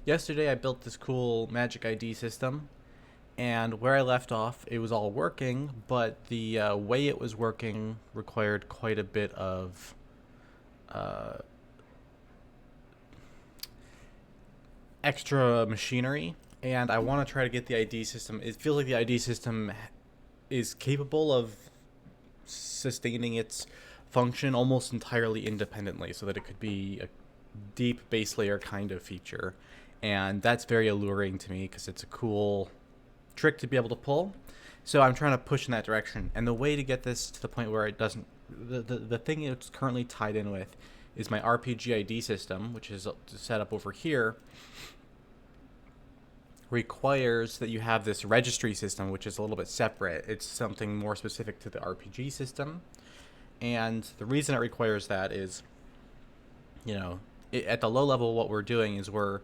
Yesterday I built this cool Magic ID system, and where I left off, it was all working, but the way it was working required quite a bit of uh, extra machinery, and I want to try to get the ID system. It feels like the ID system is capable of sustaining its function almost entirely independently, so that it could be a deep base layer kind of feature. And that's very alluring to me because it's a cool trick to be able to pull. So I'm trying to push in that direction. And the way to get this to the point where it doesn't, the thing it's currently tied in with is my RPG ID system, which is set up over here, requires that you have this registry system, which is a little bit separate. It's something more specific to the RPG system. And the reason it requires that is, at the low level, what we're doing is we're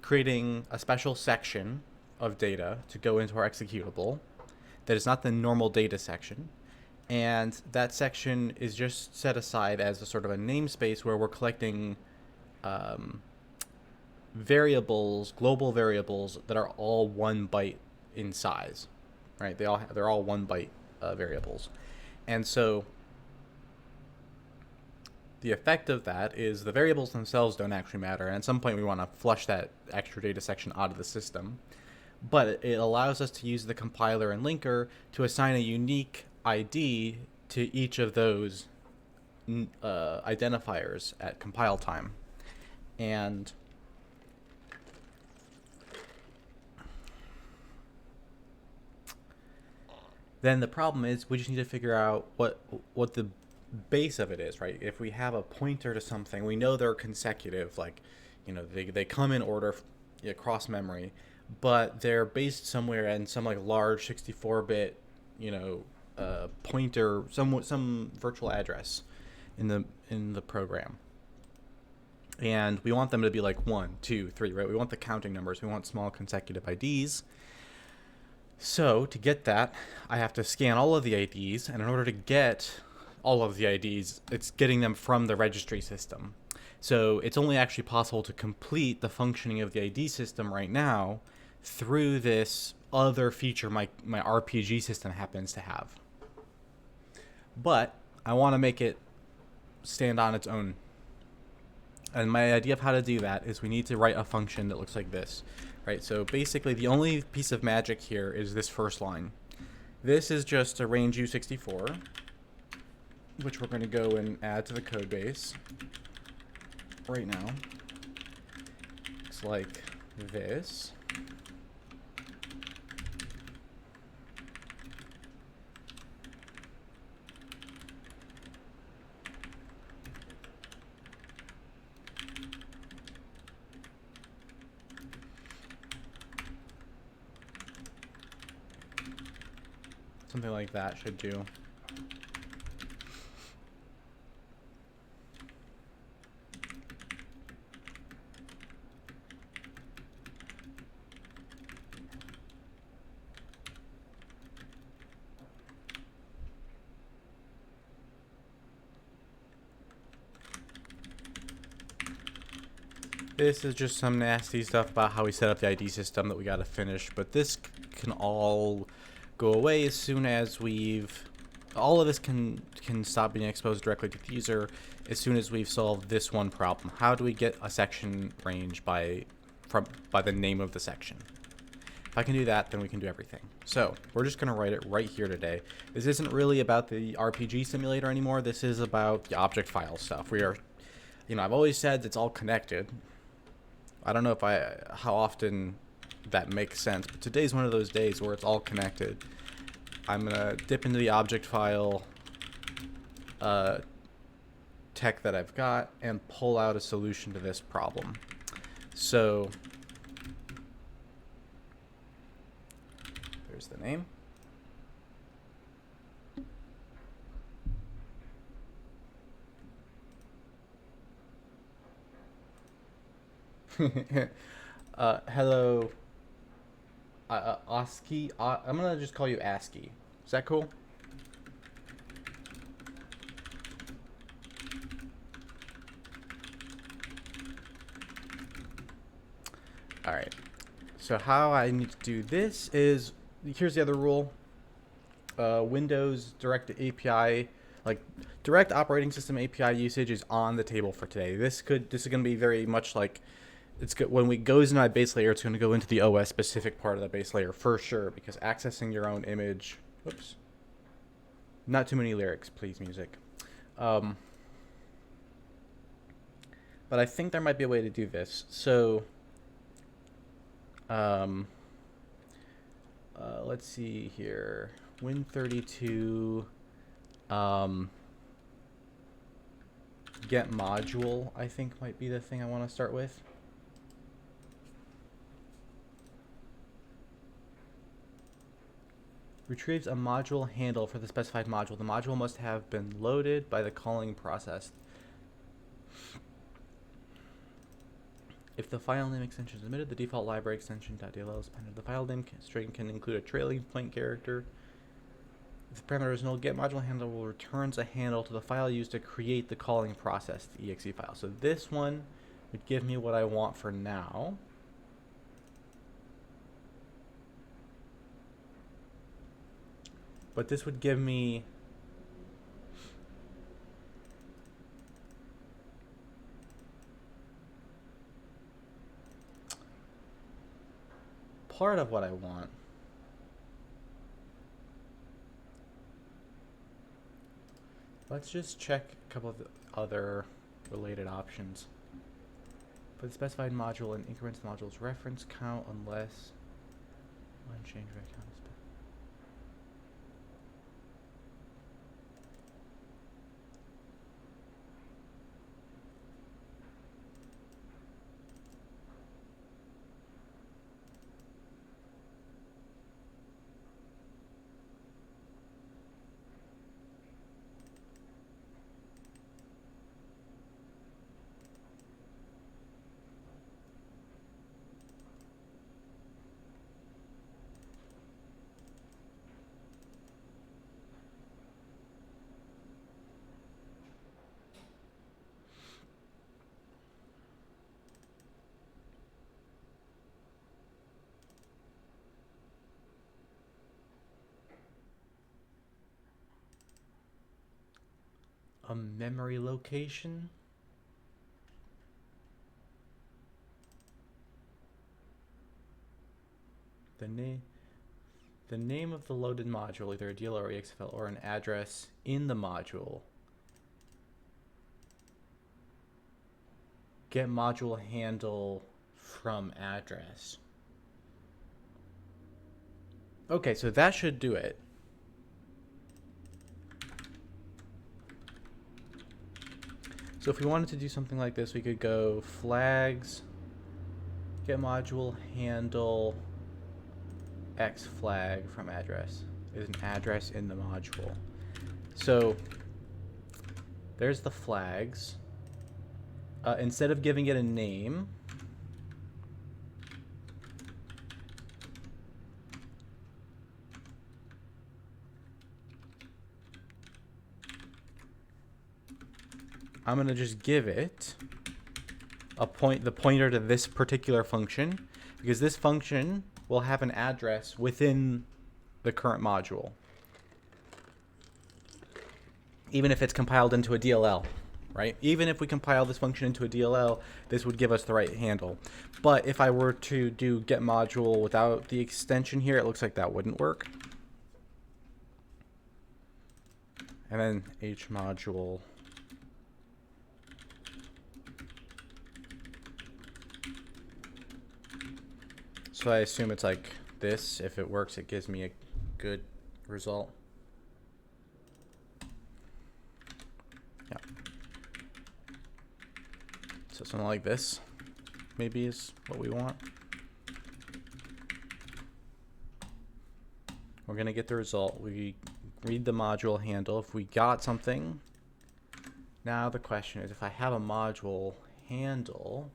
creating a special section of data to go into our executable that is not the normal data section. And that section is just set aside as a sort of a namespace where we're collecting variables, global variables that are all 1 byte in size, right? They're all 1 byte variables, and so the effect of that is the variables themselves don't actually matter. And at some point, we want to flush that extra data section out of the system, but it allows us to use the compiler and linker to assign a unique ID to each of those identifiers at compile time. And then the problem is we just need to figure out what the base of it is, right? If we have a pointer to something, we know they're consecutive, like, they come in order across memory, but they're based somewhere in some like large 64-bit, pointer, some virtual address in the program. And we want them to be like 1, 2, 3, right? We want the counting numbers. We want small consecutive IDs. So to get that, I have to scan all of the IDs, and in order to get all of the IDs, it's getting them from the registry system. So it's only actually possible to complete the functioning of the ID system right now through this other feature my RPG system happens to have. But I want to make it stand on its own. And my idea of how to do that is we need to write a function that looks like this, right? So basically the only piece of magic here is this first line. This is just a range U64, which we're going to go and add to the code base right now. Looks like this. Something like that should do. This is just some nasty stuff about how we set up the ID system that we got to finish, but this can all go away as soon as all of this can stop being exposed directly to the user as soon as we've solved this one problem. How do we get a section range by the name of the section? If I can do that, then we can do everything. So we're just going to write it right here today. This isn't really about the RPG simulator anymore. This is about the object file stuff. We are, I've always said it's all connected. I don't know how often that makes sense, but today's one of those days where it's all connected. I'm gonna dip into the object file tech that I've got and pull out a solution to this problem. So there's the name. Hello, ASCII. I'm gonna just call you ASCII. Is that cool? All right. So how I need to do this is, here's the other rule. Windows Direct API, like Direct Operating System API usage is on the table for today. This is going to be very much like, it's good when it goes into my base layer. It's going to go into the OS specific part of the base layer for sure, because accessing your own image. Whoops. Not too many lyrics, please, music. But I think there might be a way to do this. So, let's see here. Win32 get module, I think, might be the thing I want to start with. Retrieves a module handle for the specified module. The module must have been loaded by the calling process. If the file name extension is omitted, the default library extension .dll is appended. The file name string can include a trailing point character. If the parameter is null, get module handle will returns a handle to the file used to create the calling process, the exe file. So this one would give me what I want for now. But this would give me part of what I want. Let's just check a couple of the other related options. For the specified module, and increments the module's reference count unless one change rate count is specified. A memory location. The name of the loaded module, either a DLL or EXFL, or an address in the module. Get module handle from address. Okay, so that should do it. So if we wanted to do something like this, we could go flags, get module handle, X flag from address. Is an address in the module. So there's the flags. Instead of giving it a name, I'm gonna just give it the pointer to this particular function, because this function will have an address within the current module, even if it's compiled into a DLL, right? Even if we compile this function into a DLL, this would give us the right handle. But if I were to do get module without the extension here, it looks like that wouldn't work. And then H module. So I assume it's like this. If it works, it gives me a good result. Yeah. So something like this maybe is what we want. We're going to get the result. We read the module handle. If we got something, now the question is, if I have a module handle,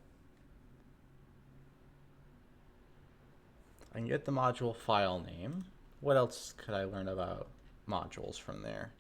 I can get the module file name. What else could I learn about modules from there?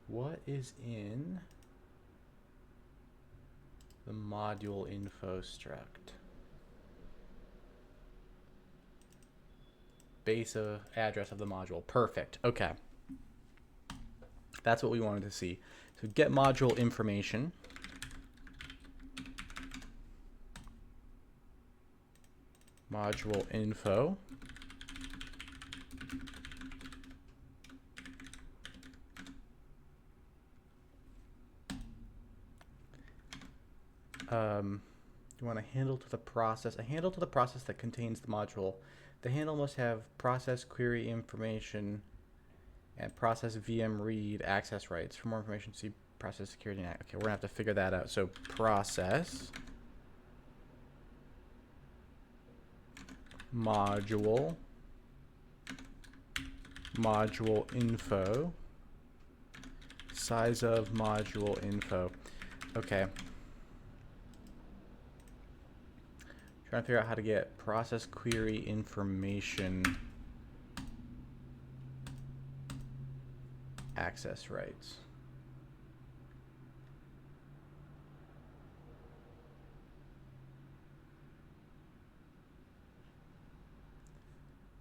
What is in the module info struct? Base of address of the module. Perfect. Okay. That's what we wanted to see. So get module information. Module info. You want a handle to the process. A handle to the process that contains the module. The handle must have process query information and process VM read access rights. For more information, see process security. Okay, we're gonna have to figure that out. So process module info, size of module info. Okay. Trying to figure out how to get process query information access rights.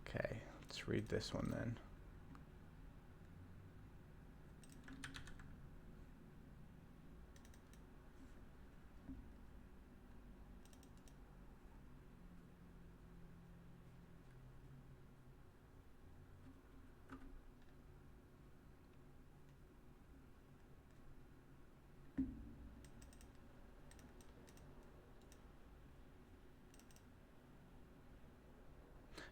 Okay, let's read this one then.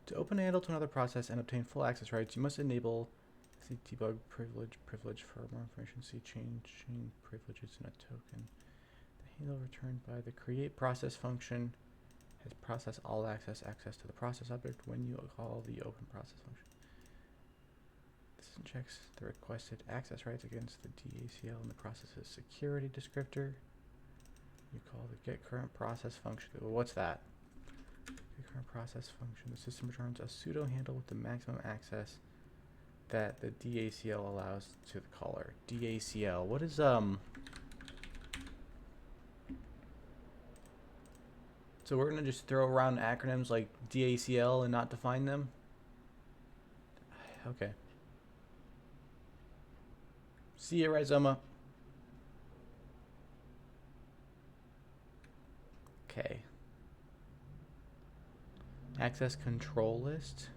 To open a handle to another process and obtain full access rights, you must enable the debug privilege for more information. See chain privileges in a token. The handle returned by the create process function has process all access to the process object when you call the open process function. This checks the requested access rights against the DACL and the process's security descriptor. You call the get current process function. Well, what's that? Current process function. The system returns a pseudo handle with the maximum access that the DACL allows to the caller. DACL. What is So we're gonna just throw around acronyms like DACL and not define them? Okay. See you, Rhizoma. Okay. Access control list.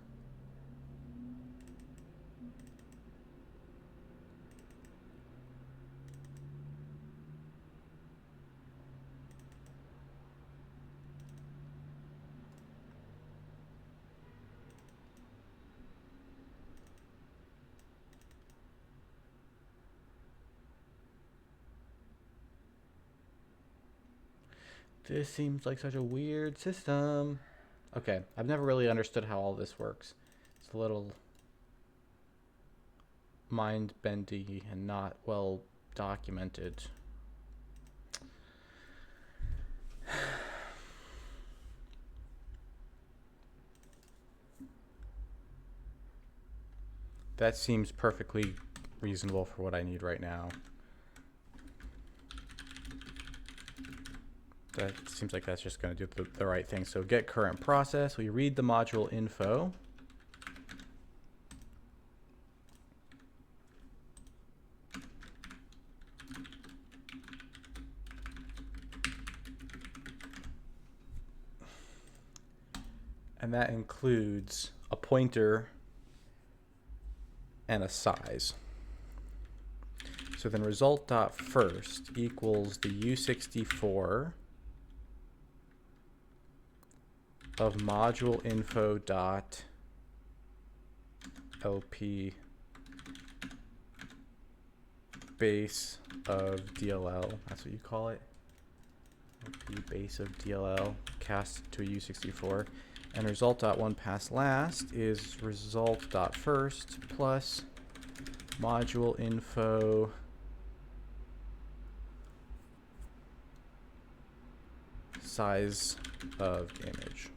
This seems like such a weird system. Okay, I've never really understood how all this works. It's a little mind-bendy and not well documented. That seems perfectly reasonable for what I need right now. That seems like that's just going to do the right thing. So get current process. We read the module info. And that includes a pointer and a size. So then result.first equals the U64 of module info dot LP base of DLL. That's what you call it. LP base of DLL cast to a U64. And result.onePassLast is result.first plus module info size of image.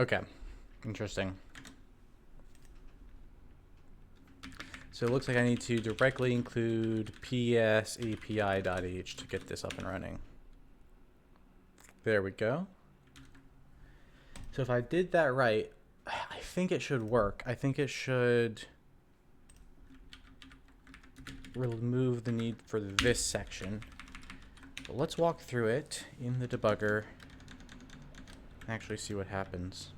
Okay, interesting. So it looks like I need to directly include psapi.h to get this up and running. There we go. So if I did that right, I think it should work. I think it should remove the need for this section. But let's walk through it in the debugger and actually see what happens.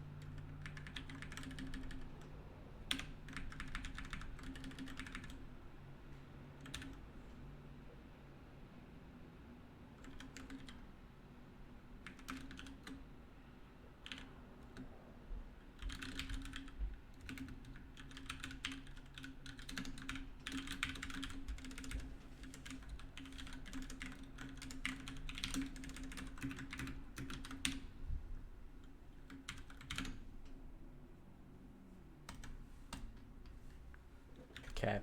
Okay.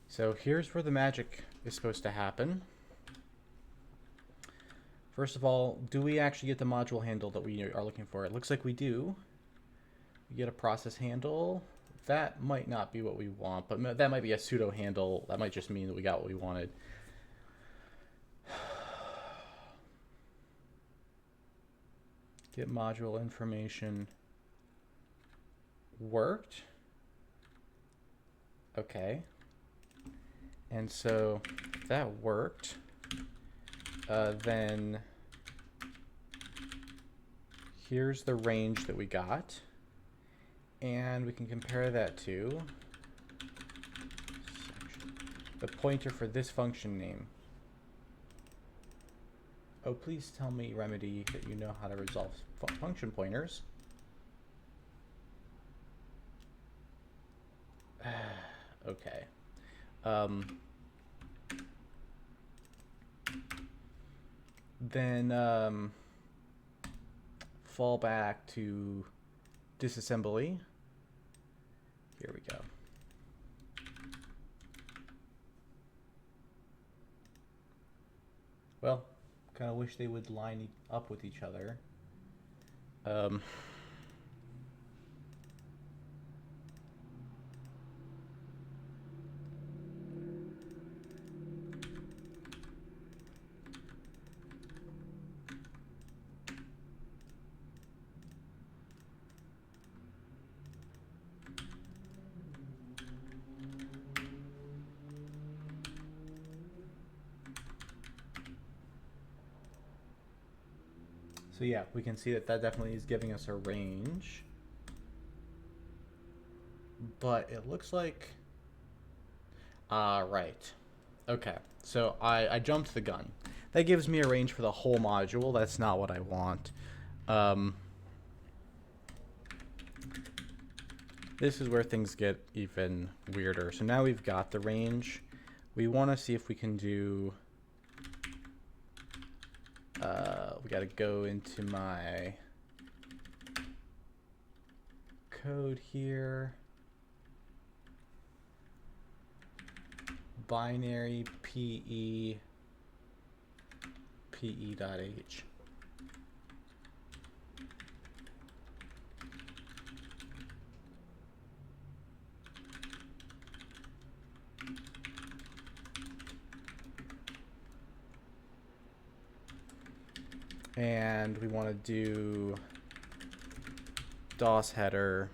So here's where the magic is supposed to happen. First of all, do we actually get the module handle that we are looking for? It looks like we do. We get a process handle. That might not be what we want, but that might be a pseudo handle. That might just mean that we got what we wanted. Get module information. Worked. Okay. And so if that worked, then here's the range that we got. And we can compare that to the pointer for this function name. Oh, please tell me, Remedy, that you know how to resolve function pointers. Okay. Then fall back to disassembly. Here we go. Well, kind of wish they would line up with each other. So yeah, we can see that that definitely is giving us a range. But it looks like... right. Okay, so I jumped the gun. That gives me a range for the whole module. That's not what I want. This is where things get even weirder. So now we've got the range. We want to see if we can do... we got to go into my code here. Binary pe.h. And we want to do DOS header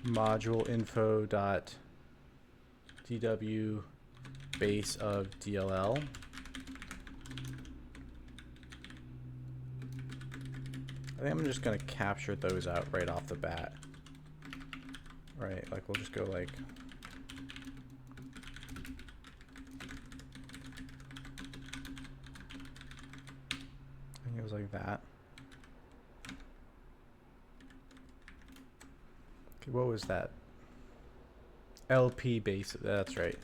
module info dot dw base of DLL. I think I'm just going to capture those out right off the bat. Right, like we'll just go like... I think it was like that. Okay, what was that? LP base, that's right.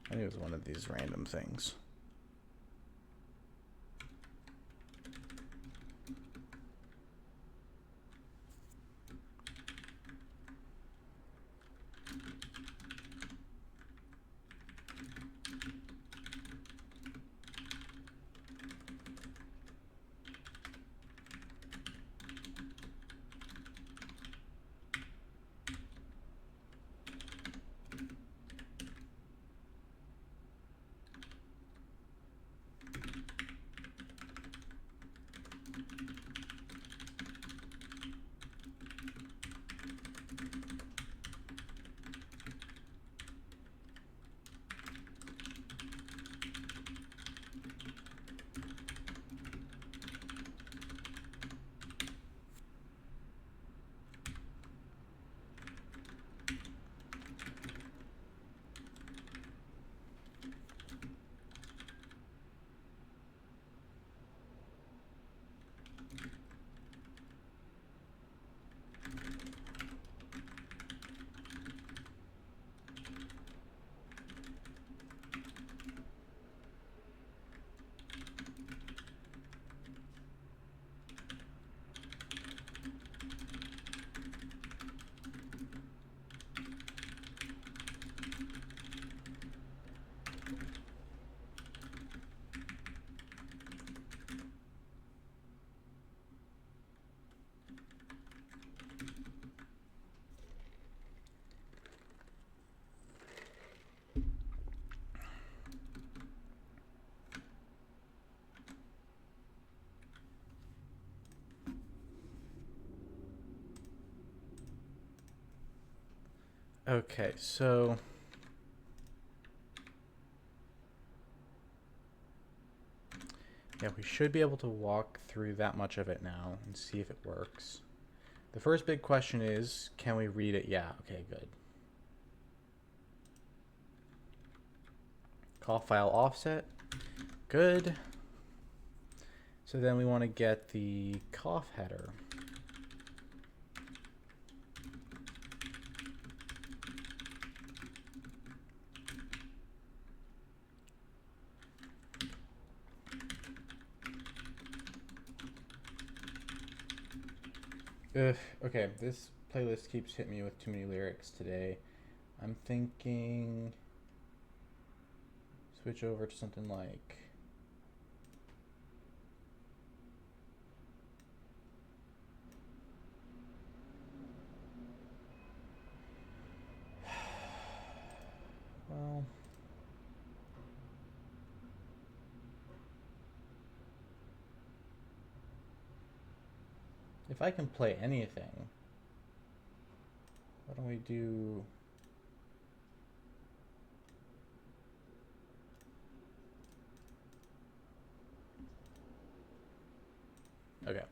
I think it was one of these random things. Okay, so yeah, we should be able to walk through that much of it now and see if it works. The first big question is, can we read it? Yeah, okay, good. Call file offset, good. So then we want to get the cough header. Ugh, okay, this playlist keeps hitting me with too many lyrics today. I'm thinking switch over to something like well, if I can play anything, why don't we do okay.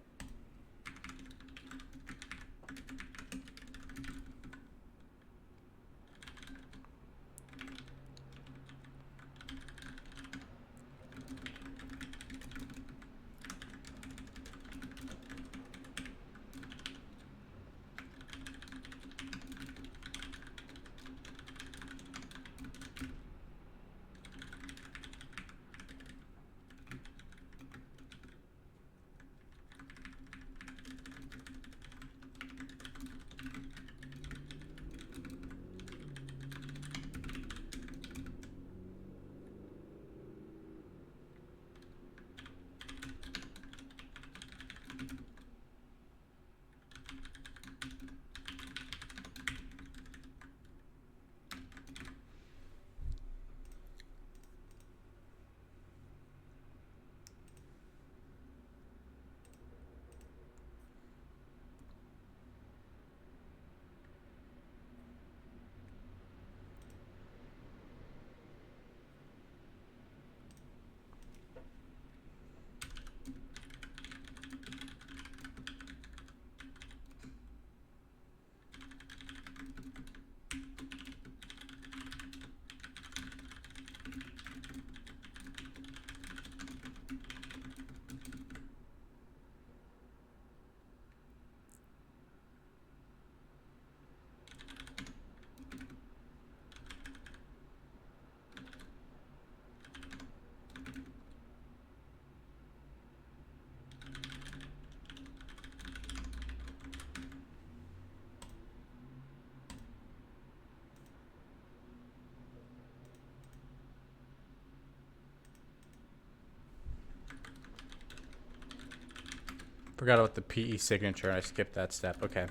Forgot about the PE signature. I skipped that step. Okay.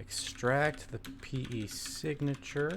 Extract the PE signature.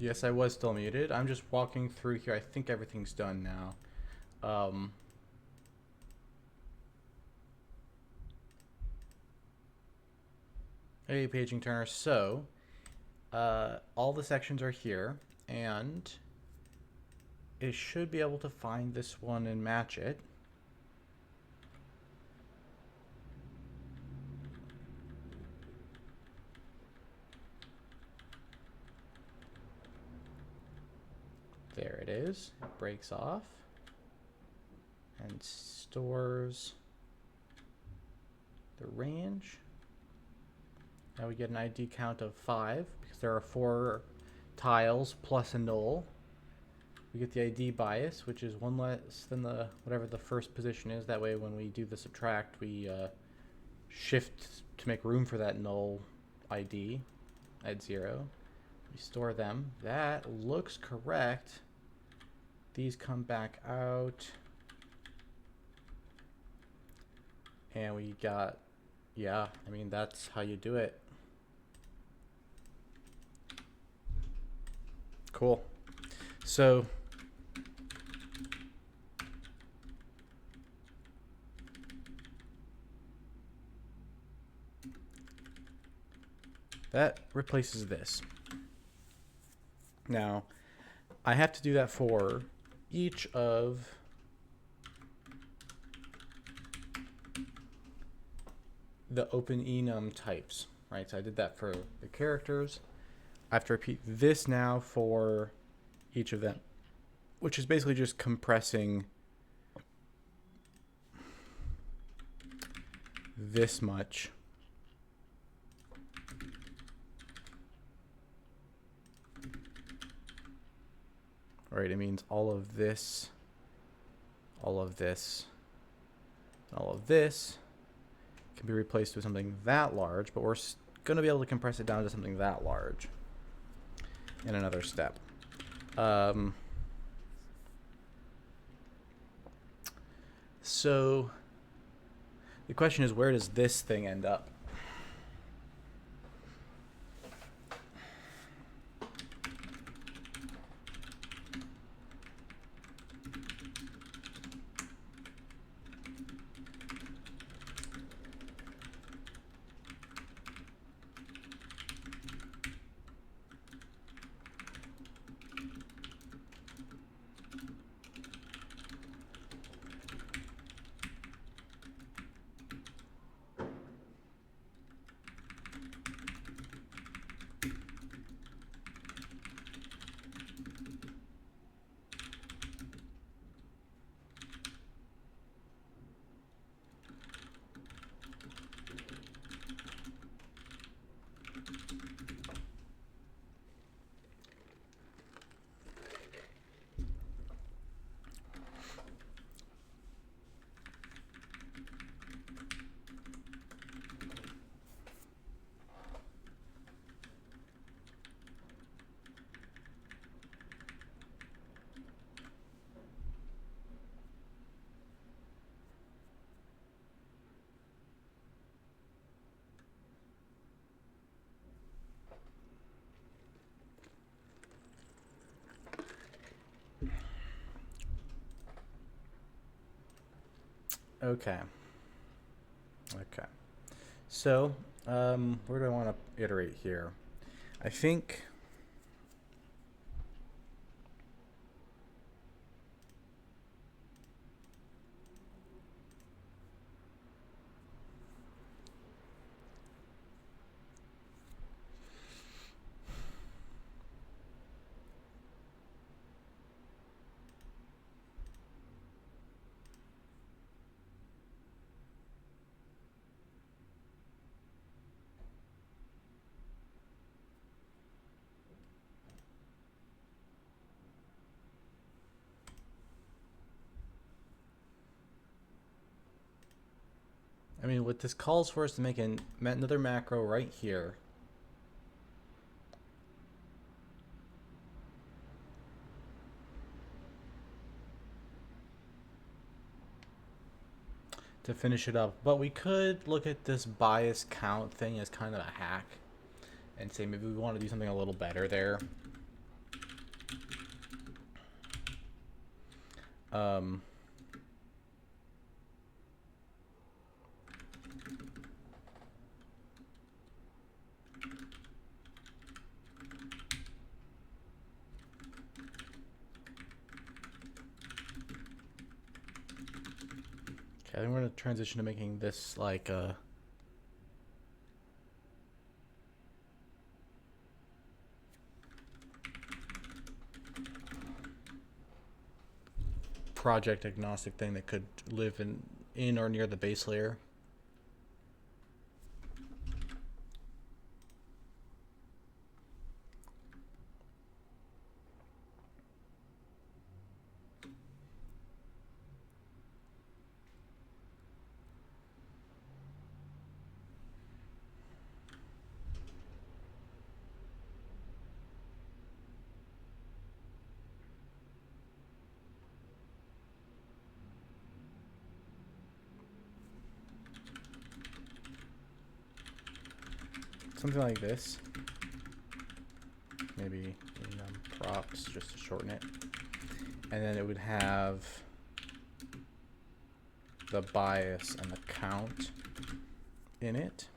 Yes, I was still muted. I'm just walking through here. I think everything's done now. Hey, Paging Turner. So, all the sections are here, and it should be able to find this one and match it. There it is. It breaks off and stores the range. Now we get an ID count of 5 because there are 4 tiles plus a null. We get the ID bias, which is 1 less than the whatever the first position is. That way when we do the subtract, we shift to make room for that null ID at 0. We store them. That looks correct. These come back out. And we got, yeah, I mean, that's how you do it. Cool. So that replaces this. Now, I have to do that for each of the OpenEnum types, right? So I did that for the characters. I have to repeat this now for each of them, which is basically just compressing this much. Right, it means all of this, all of this, all of this can be replaced with something that large, but we're going to be able to compress it down to something that large in another step. So the question is, where does this thing end up? Okay. Okay. So, where do I want to iterate here? I think what this calls for is to make another macro right here. To finish it up. But we could look at this bias count thing as kind of a hack and say maybe we want to do something a little better there. Um, okay, I think we're going to transition to making this like a project agnostic thing that could live in or near the base layer. Something like this. Maybe props just to shorten it. And then it would have the bias and the count in it.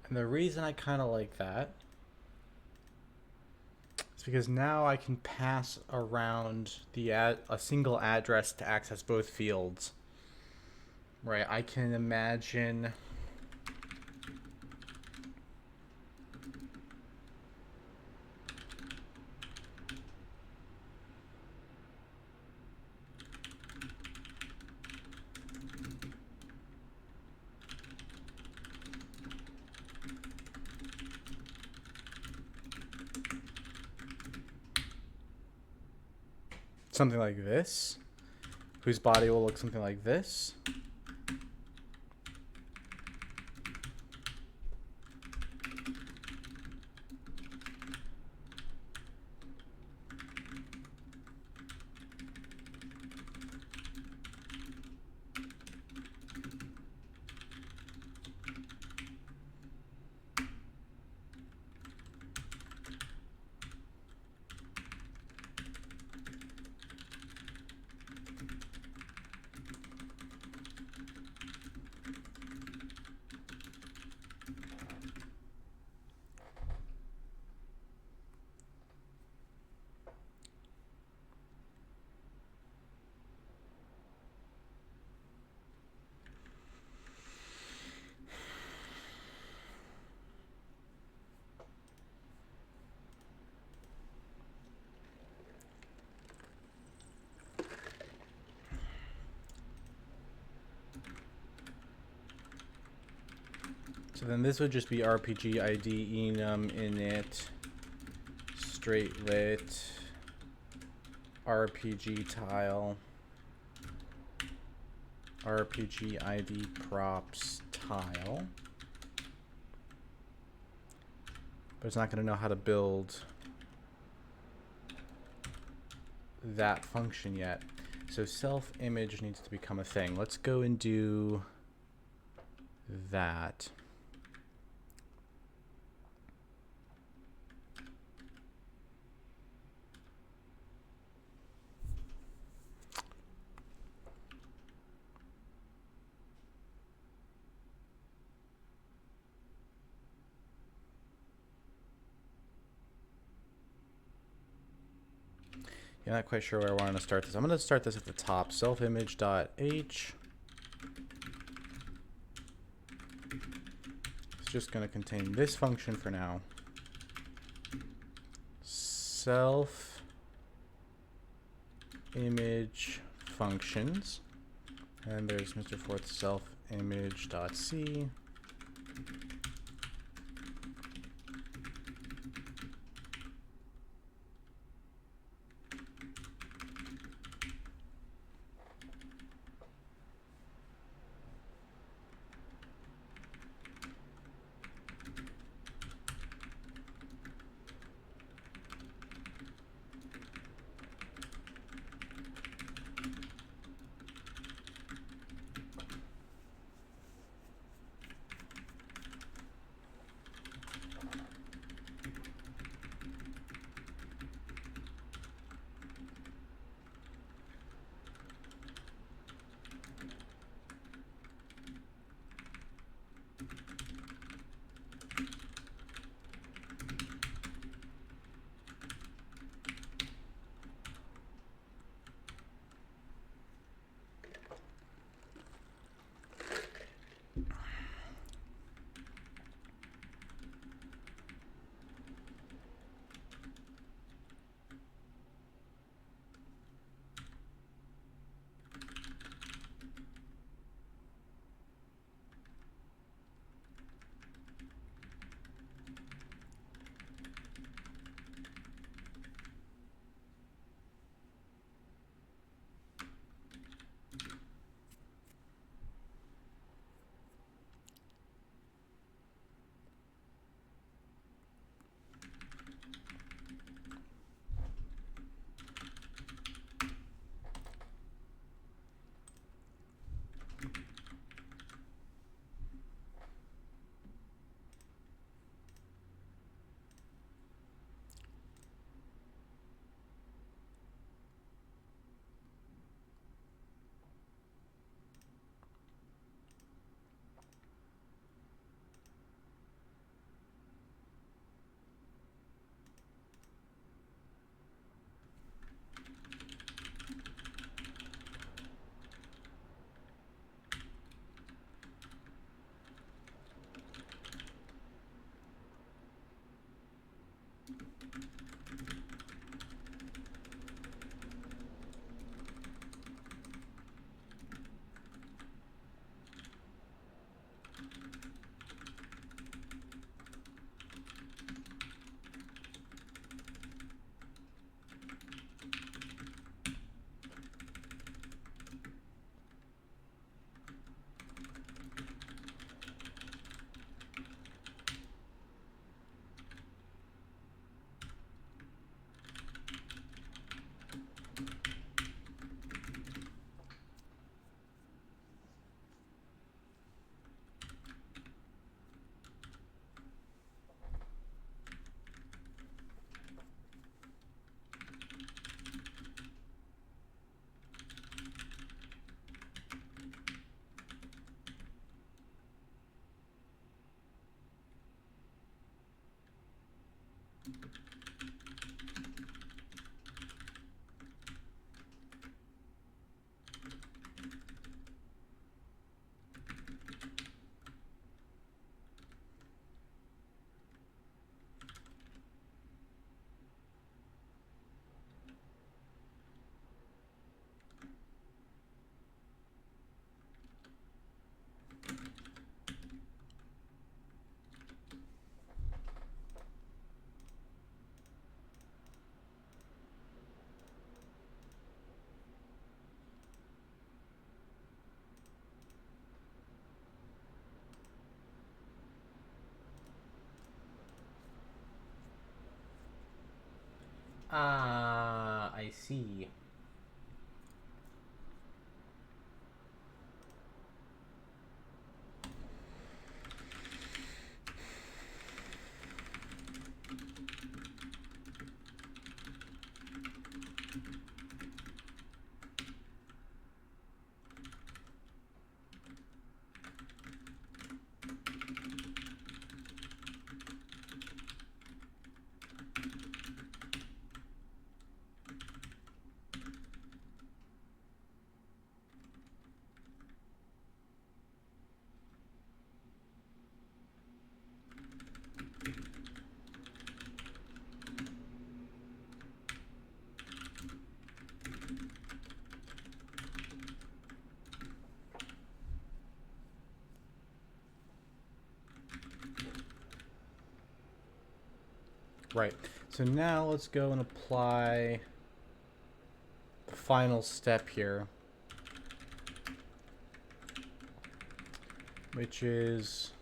And the reason I kind of like that is because now I can pass around a single address to access both fields. Right, I can imagine something like this, whose body will look something like this. So then this would just be RPG ID enum init straight lit RPG tile RPG ID props tile. But it's not going to know how to build that function yet. So self image needs to become a thing. Let's go and do that. Yeah, not quite sure where I want to start this. I'm going to start this at the top. Self-image.h. It's just going to contain this function for now. Self-image functions. And there's Mr. Forth self-image.c. I see. Right. So now let's go and apply the final step here, which is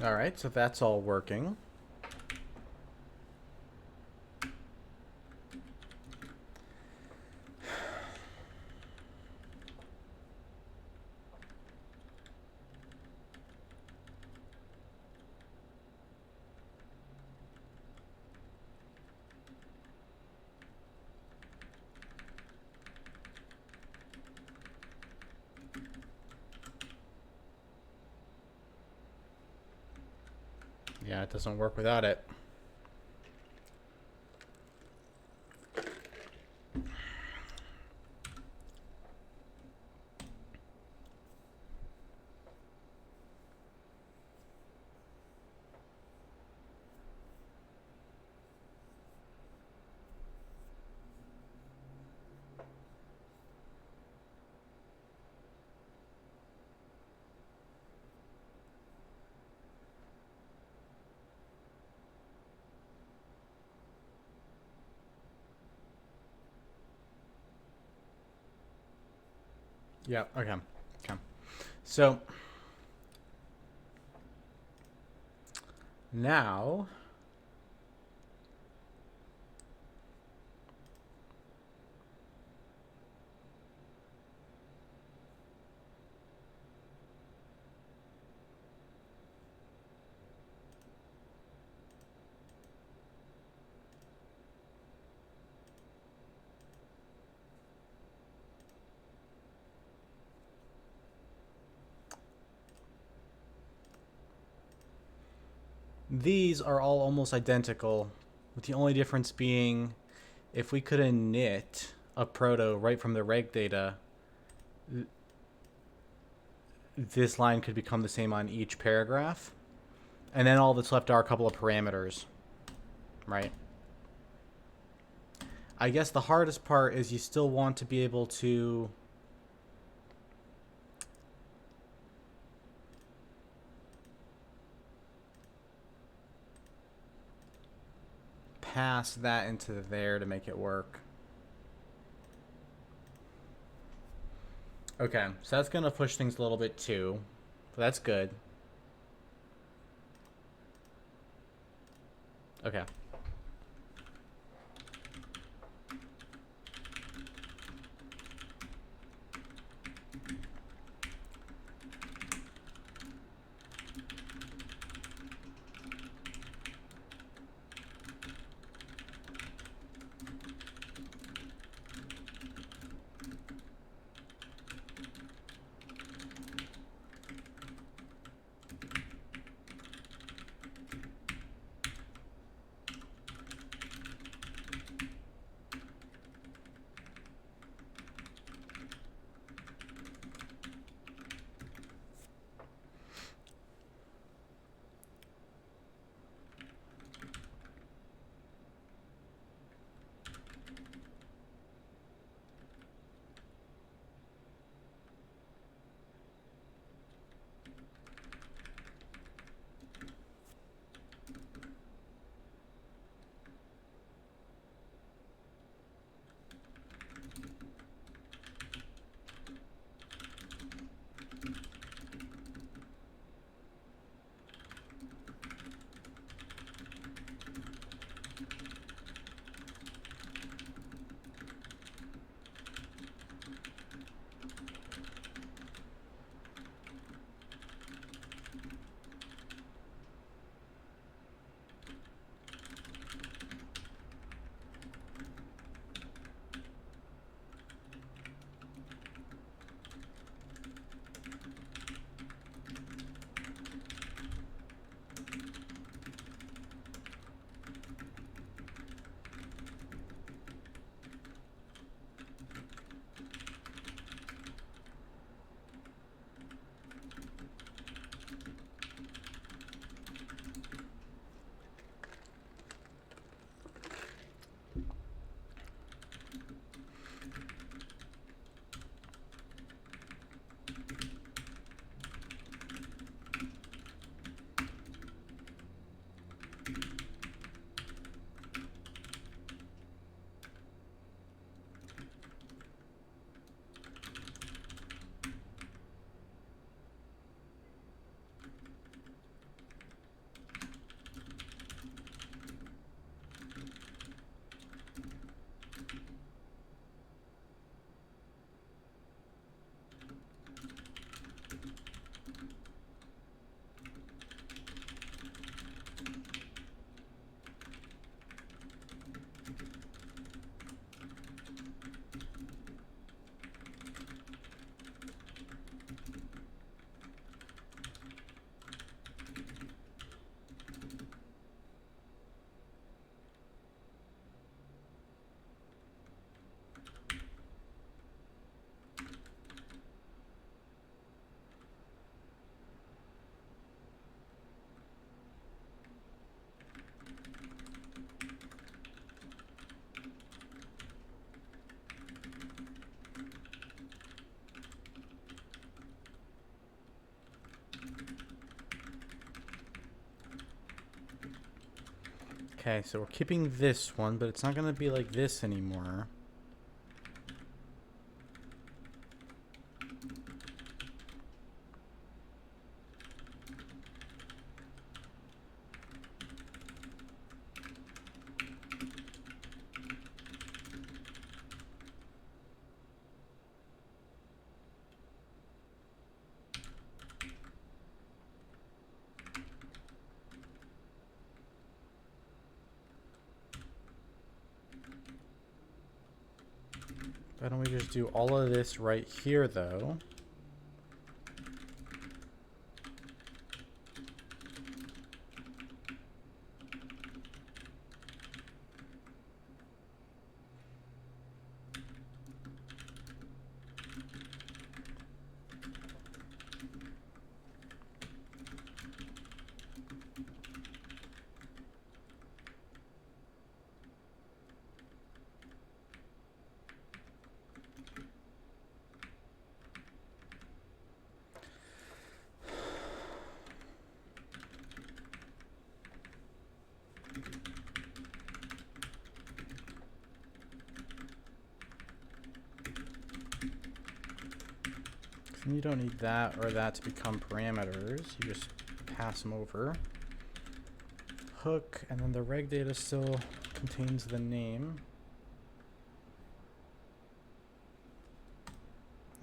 all right. So that's all working. Yeah, it doesn't work without it. Yeah, okay. Okay. So now These are all almost identical, with the only difference being if we could init a proto right from the reg data, this line could become the same on each paragraph. And then all that's left are a couple of parameters, right? I guess the hardest part is you still want to be able to pass that into there to make it work. Okay, so that's going to push things a little bit too. But that's good. Okay. Okay, so we're keeping this one, but it's not going to be like this anymore. Why don't we just do all of this right here, though? And you don't need that or that to become parameters. You just pass them over. Hook, and then the reg data still contains the name.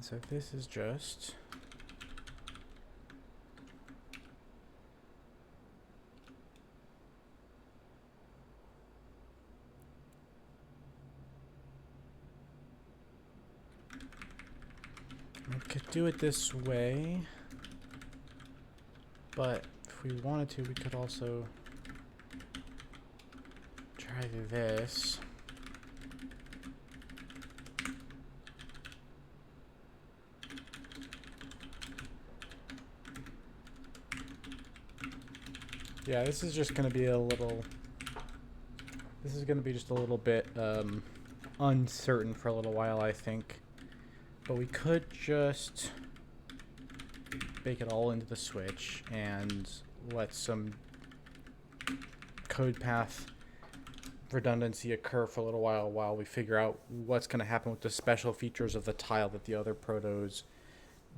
So this is just we could do it this way, but if we wanted to, we could also try this. Yeah, this is just going to be a little... This is going to be just a little bit uncertain for a little while, I think. But we could just bake it all into the switch and let some code path redundancy occur for a little while we figure out what's going to happen with the special features of the tile that the other protos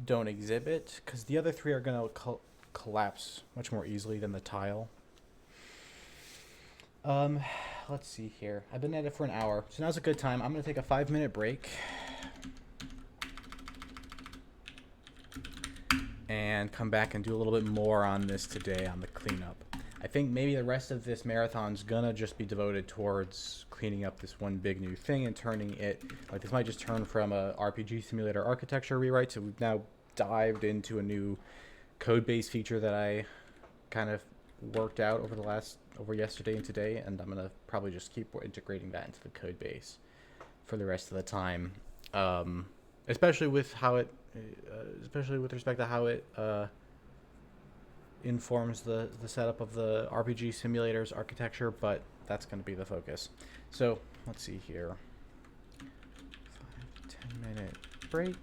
don't exhibit, because the other three are going to collapse much more easily than the tile. Let's see here. I've been at it for an hour, so now's a good time. I'm going to take a 5-minute break and come back and do a little bit more on this today on the cleanup. I think maybe the rest of this marathon's gonna just be devoted towards cleaning up this one big new thing and turning it, like this might just turn from a RPG simulator architecture rewrite, so we've now dived into a new code base feature that I kind of worked out over yesterday and today, and I'm gonna probably just keep integrating that into the code base for the rest of the time, especially with how it, especially with respect to how it informs the setup of the RPG simulator's architecture, but that's going to be the focus. So let's see here. 5-10 minute break.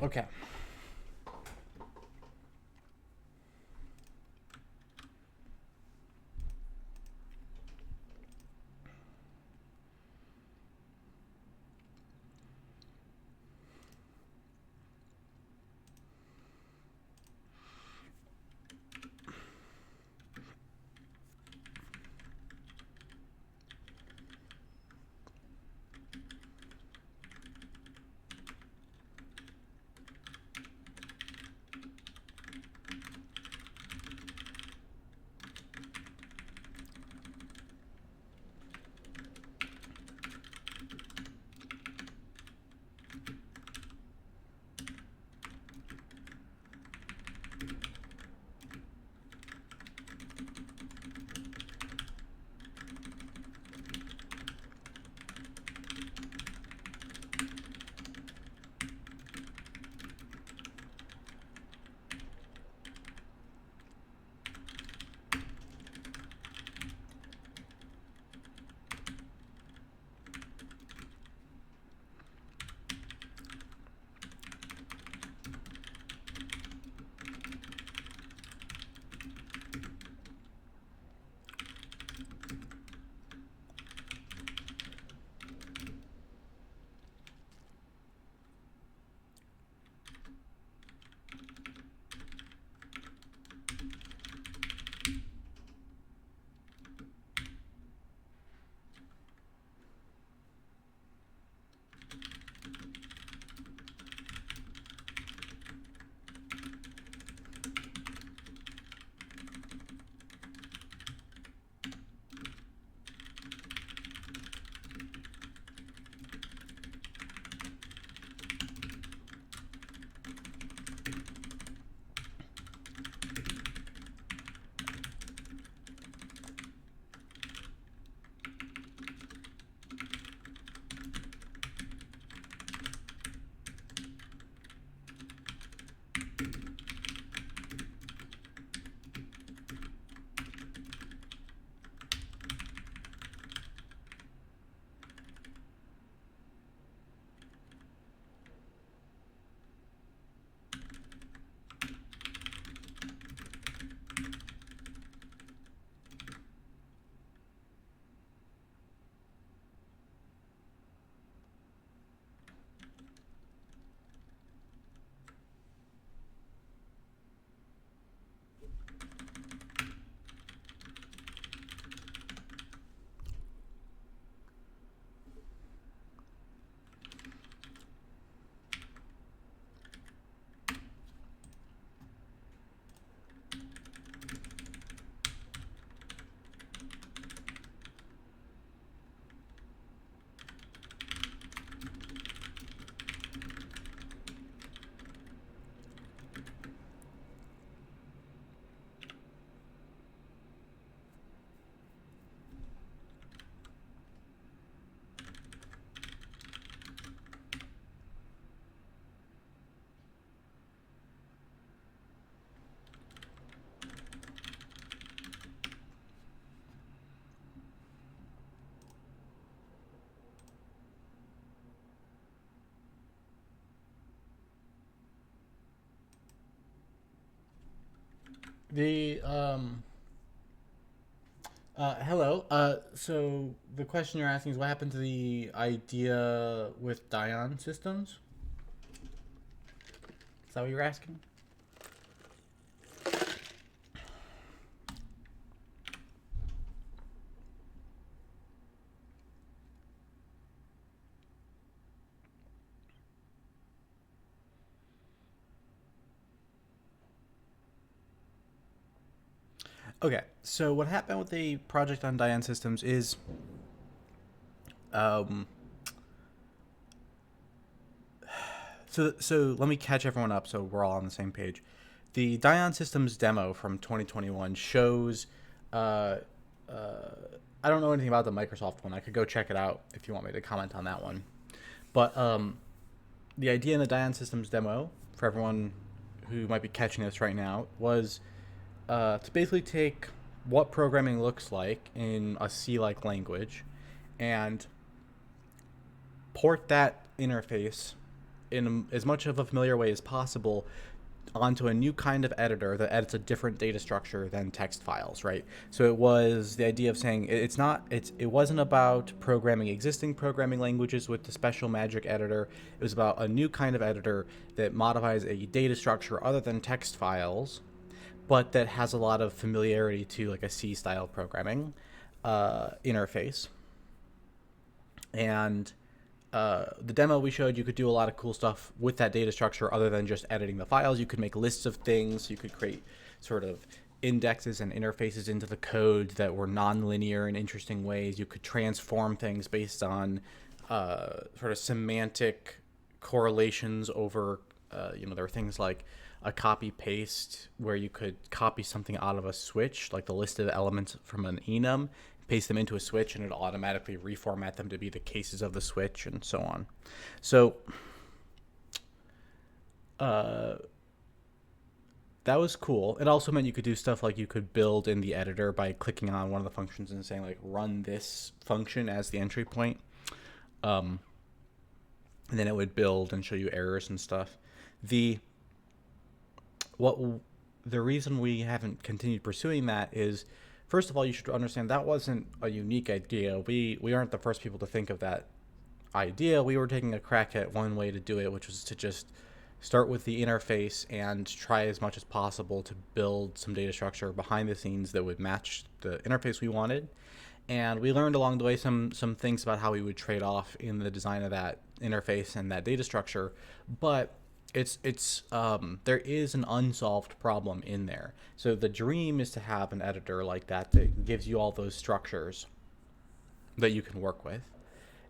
Okay. The hello. So the question you're asking is what happened to the idea with Dion systems? Is that what you're asking? Okay. So what happened with the project on Dion systems is, um, so let me catch everyone up so we're all on the same page. The Dion systems demo from 2021 shows. Uh, uh, I don't know anything about the Microsoft one. I could go check it out if you want me to comment on that one. But the idea in the Dion systems demo for everyone who might be catching this right now was to basically take what programming looks like in a C-like language and port that interface in as much of a familiar way as possible onto a new kind of editor that edits a different data structure than text files, right? So it was the idea of saying it wasn't about programming existing programming languages with the special magic editor. It was about a new kind of editor that modifies a data structure other than text files, but that has a lot of familiarity to like a C style programming interface. And the demo we showed, you could do a lot of cool stuff with that data structure other than just editing the files. You could make lists of things. You could create sort of indexes and interfaces into the code that were non-linear in interesting ways. You could transform things based on sort of semantic correlations over, there are things like a copy paste where you could copy something out of a switch, like the list of elements from an enum, paste them into a switch, and it'll automatically reformat them to be the cases of the switch and so on. So that was cool. It also meant you could do stuff like you could build in the editor by clicking on one of the functions and saying like run this function as the entry point. And then it would build and show you errors and stuff. The reason we haven't continued pursuing that is, first of all, you should understand that wasn't a unique idea. We aren't the first people to think of that idea. We were taking a crack at one way to do it, which was to just start with the interface and try as much as possible to build some data structure behind the scenes that would match the interface we wanted. And we learned along the way some things about how we would trade off in the design of that interface and that data structure. But there is an unsolved problem in there. So the dream is to have an editor like that gives you all those structures that you can work with.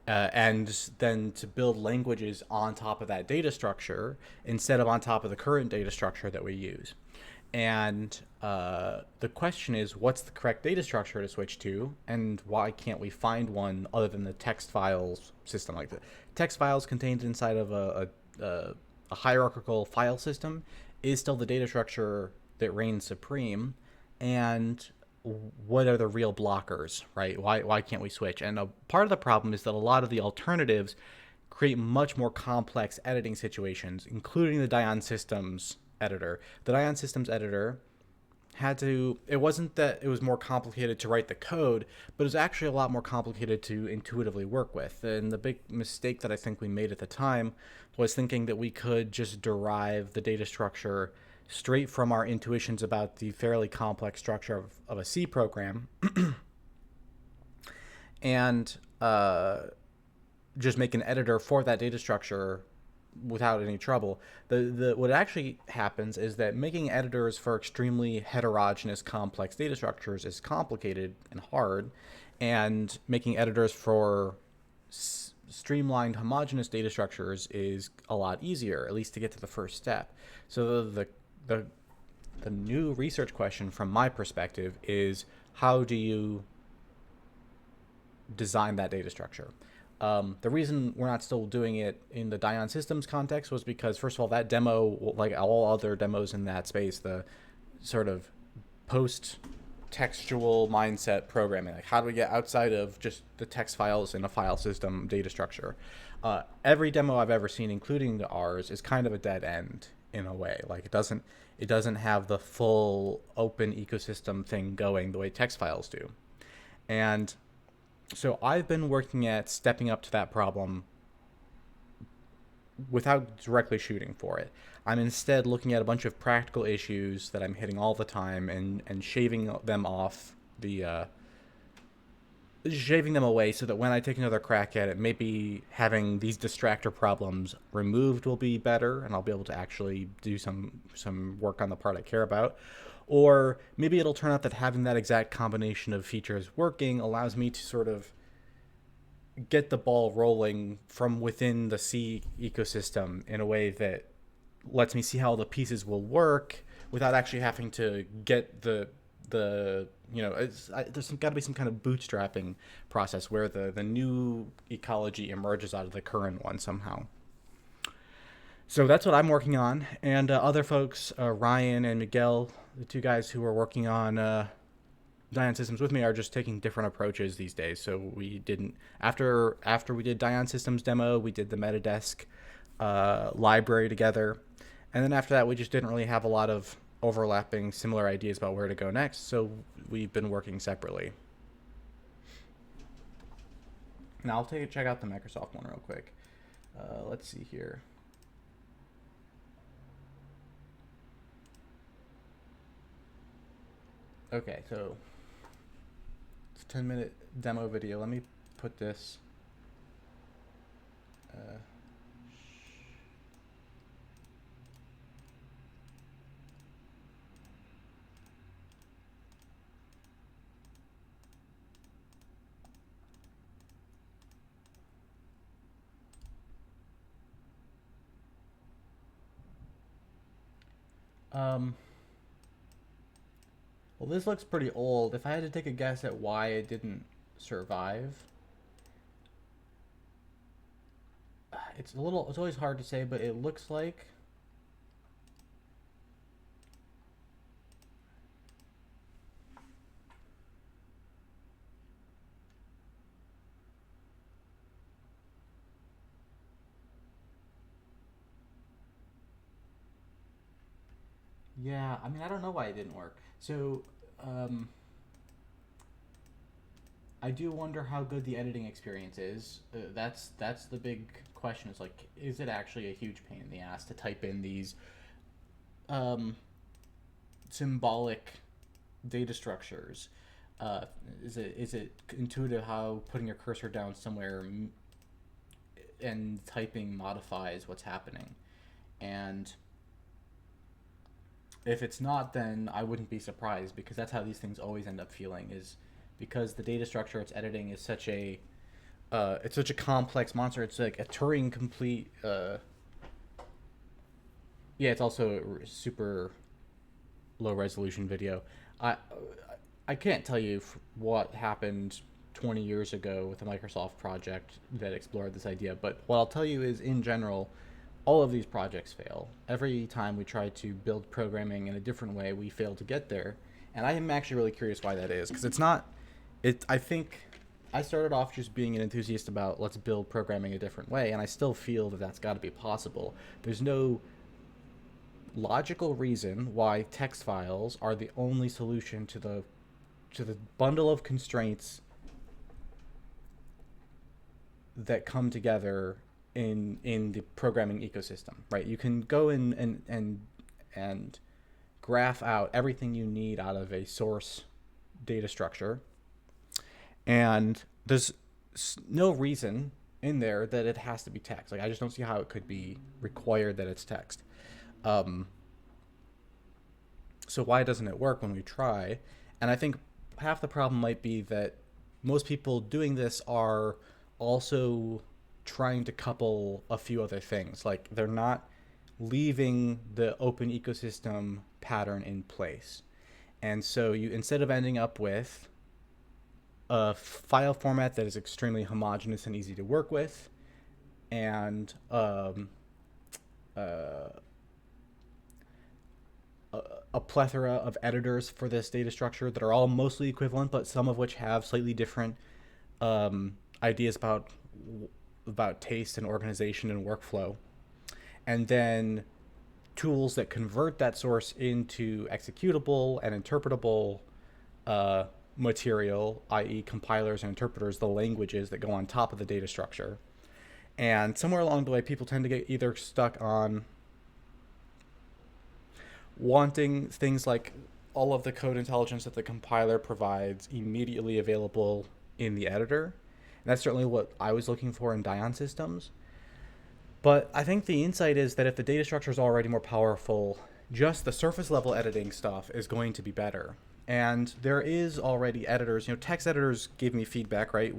And then to build languages on top of that data structure instead of on top of the current data structure that we use. And the question is, what's the correct data structure to switch to, and why can't we find one other than the text files system? Like the text files contained inside of a hierarchical file system is still the data structure that reigns supreme. And what are the real blockers, right? Why can't we switch? And a part of the problem is that a lot of the alternatives create much more complex editing situations, including the Dion Systems editor. The Dion Systems editor it wasn't that it was more complicated to write the code, but it was actually a lot more complicated to intuitively work with. And the big mistake that I think we made at the time was thinking that we could just derive the data structure straight from our intuitions about the fairly complex structure of a C program and just make an editor for that data structure without any trouble. What actually happens is that making editors for extremely heterogeneous, complex data structures is complicated and hard, and making editors for streamlined, homogeneous data structures is a lot easier, at least to get to the first step. So the new research question from my perspective is, how do you design that data structure? The reason we're not still doing it in the Dion Systems context was because, first of all, that demo, like all other demos in that space, the sort of post-textual mindset programming, like how do we get outside of just the text files in a file system data structure? Every demo I've ever seen, including ours, is kind of a dead end in a way. Like it doesn't have the full open ecosystem thing going the way text files do. And so I've been working at stepping up to that problem without directly shooting for it. I'm instead looking at a bunch of practical issues that I'm hitting all the time and shaving them off shaving them away so that when I take another crack at it, maybe having these distractor problems removed will be better and I'll be able to actually do some work on the part I care about. Or maybe it'll turn out that having that exact combination of features working allows me to sort of get the ball rolling from within the C ecosystem in a way that lets me see how the pieces will work without actually having to get there's got to be some kind of bootstrapping process where the new ecology emerges out of the current one somehow. So that's what I'm working on, and other folks, Ryan and Miguel, the two guys who are working on Dion Systems with me, are just taking different approaches these days. So we didn't after we did Dion Systems demo, we did the Metadesk library together. And then after that, we just didn't really have a lot of overlapping similar ideas about where to go next. So we've been working separately. Now I'll check out the Microsoft one real quick. Let's see here. Okay, so it's a 10-minute demo video. Let me put this. Uh, um, well, this looks pretty old. If I had to take a guess at why it didn't survive, it's always hard to say, but it looks like, yeah, I mean, I don't know why it didn't work. So, um, I do wonder how good the editing experience is. That's the big question. Is like, is it actually a huge pain in the ass to type in these um, symbolic data structures? Uh, is it intuitive how putting your cursor down somewhere and typing modifies what's happening? And if it's not, then I wouldn't be surprised, because that's how these things always end up feeling, is because the data structure it's editing is such a complex monster. It's like a Turing complete. Yeah, it's also a super low resolution video. I I can't tell you what happened 20 years ago with the Microsoft project that explored this idea, but what I'll tell you is, in general, all of these projects fail. Every time we try to build programming in a different way, we fail to get there. And I am actually really curious why that is, because it's not. I think I started off just being an enthusiast about let's build programming a different way, and I still feel that that's got to be possible. There's no logical reason why text files are the only solution to the bundle of constraints that come together in the programming ecosystem, right? You can go in and graph out everything you need out of a source data structure, and there's no reason in there that it has to be text. Like, I just don't see how it could be required that it's text. Um, so why doesn't it work when we try? And I think half the problem might be that most people doing this are also trying to couple a few other things. Like, they're not leaving the open ecosystem pattern in place. And so you, instead of ending up with a file format that is extremely homogeneous and easy to work with, and uh, a plethora of editors for this data structure that are all mostly equivalent, but some of which have slightly different ideas about taste and organization and workflow, and then tools that convert that source into executable and interpretable material, i.e., compilers and interpreters, the languages that go on top of the data structure. And somewhere along the way, people tend to get either stuck on wanting things like all of the code intelligence that the compiler provides immediately available in the editor. And that's certainly what I was looking for in Dion systems. But I think the insight is that if the data structure is already more powerful, just the surface level editing stuff is going to be better. And there is already editors. Text editors give me feedback, right?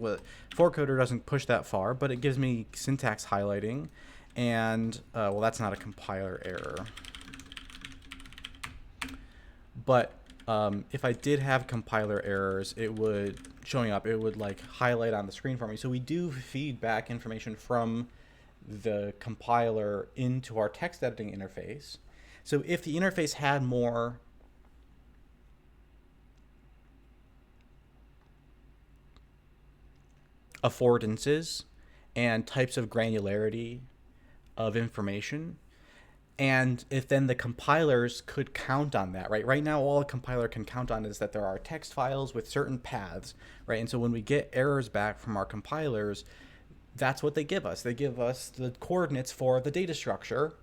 ForCoder doesn't push that far, but it gives me syntax highlighting. And, well, that's not a compiler error. But if I did have compiler errors, it would like highlight on the screen for me. So we do feed back information from the compiler into our text editing interface. So if the interface had more affordances and types of granularity of information. And if then the compilers could count on that, right? Right now, all a compiler can count on is that there are text files with certain paths, right? And so when we get errors back from our compilers, that's what they give us. They give us the coordinates for the data structure,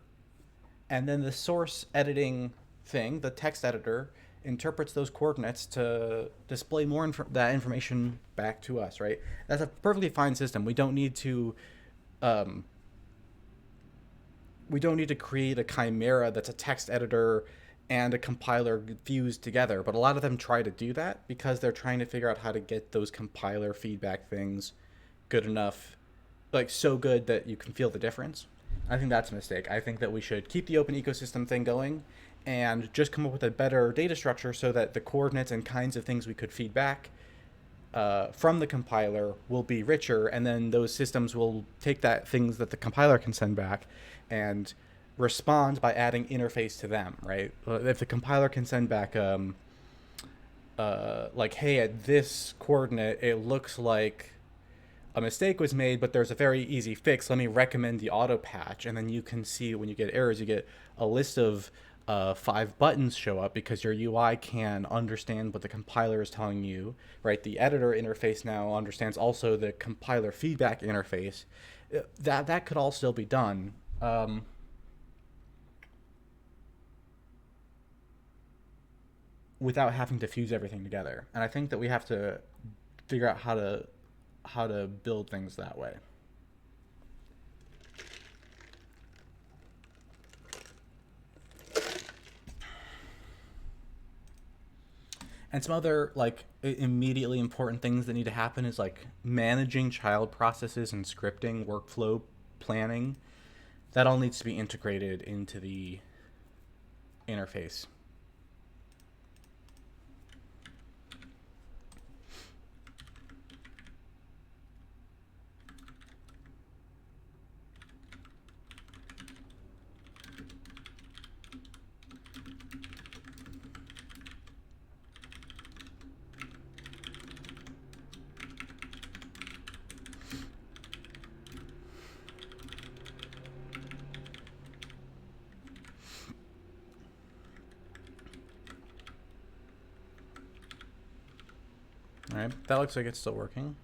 and then the source editing thing, the text editor, interprets those coordinates to display more that information back to us, right? That's a perfectly fine system. Um, we don't need to create a chimera that's a text editor and a compiler fused together. But a lot of them try to do that because they're trying to figure out how to get those compiler feedback things good enough, like so good that you can feel the difference. I think that's a mistake. I think that we should keep the open ecosystem thing going and just come up with a better data structure so that the coordinates and kinds of things we could feed back from the compiler will be richer, and then those systems will take that things that the compiler can send back and respond by adding interface to them, right? If the compiler can send back like, hey, at this coordinate it looks like a mistake was made, but there's a very easy fix. Let me recommend the auto patch. And then you can see when you get errors, you get a list of 5 buttons show up because your UI can understand what the compiler is telling you, right? The editor interface now understands also the compiler feedback interface. That could all still be done. Without having to fuse everything together. And I think that we have to figure out how to build things that way. And some other like immediately important things that need to happen is like managing child processes and scripting, workflow planning. That all needs to be integrated into the interface. All right, that looks like it's still working.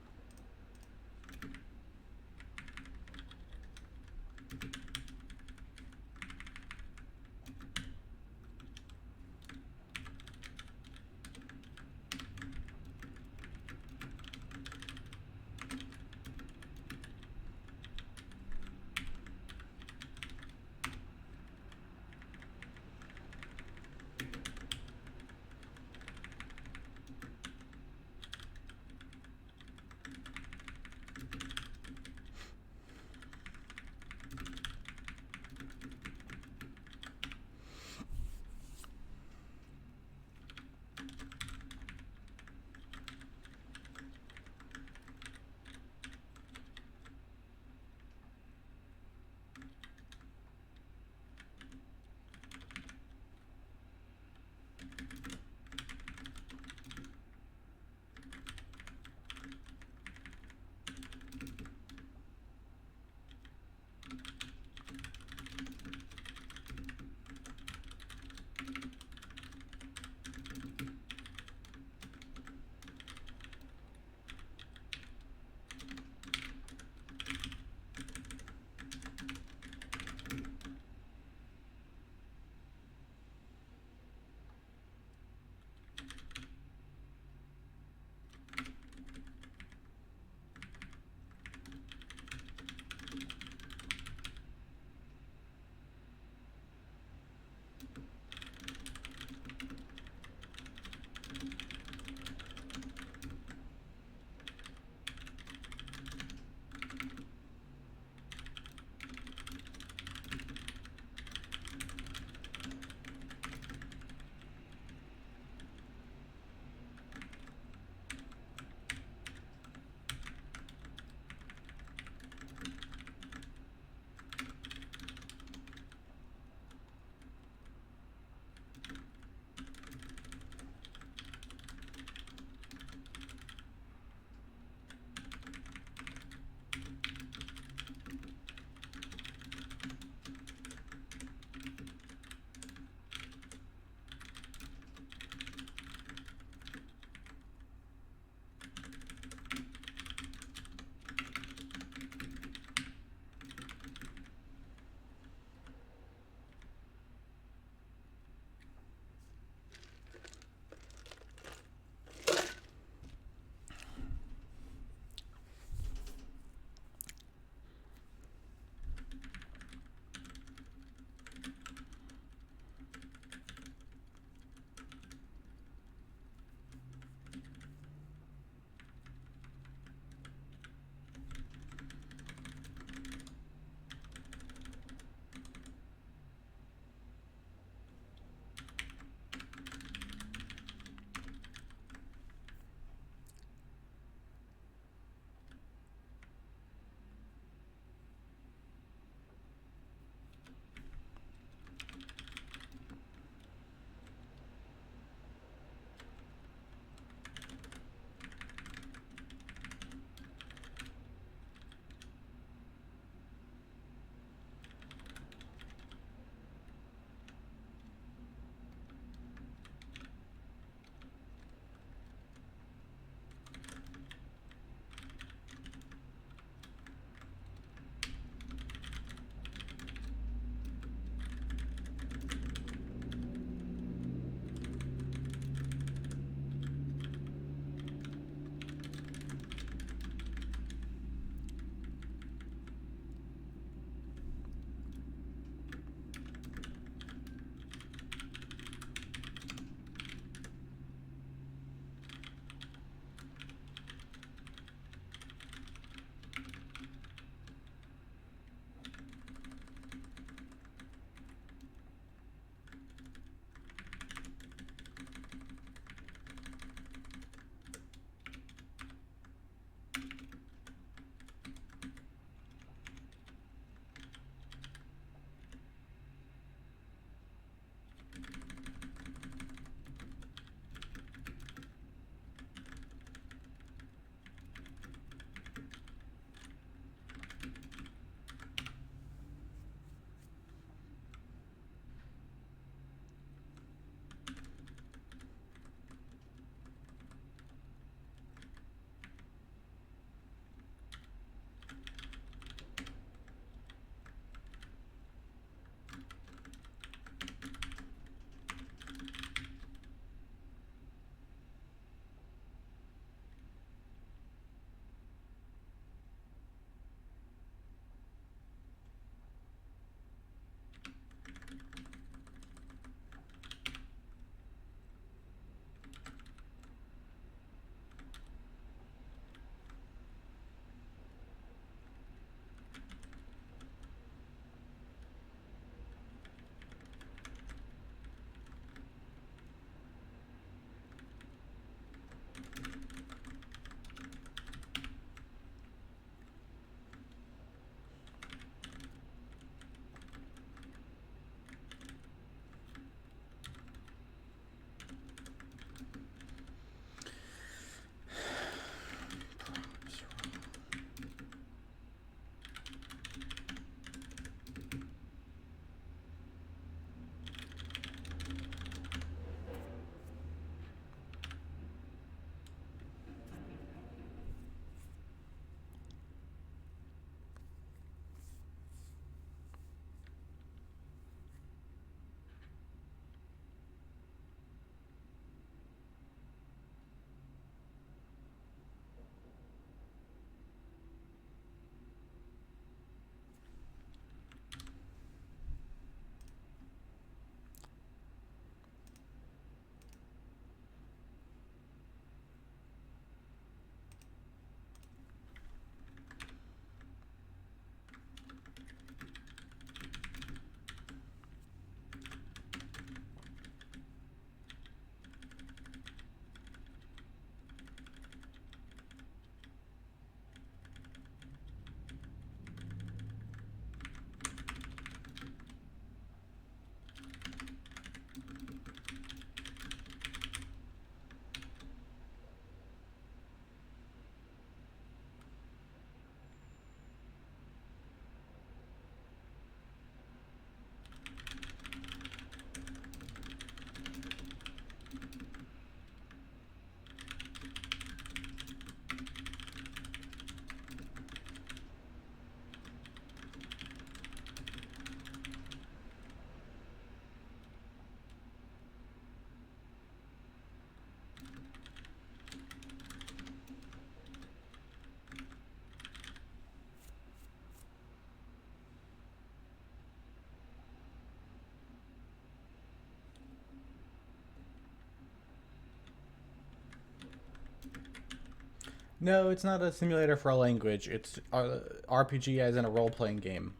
No, it's not a simulator for a language. It's a RPG as in a role-playing game.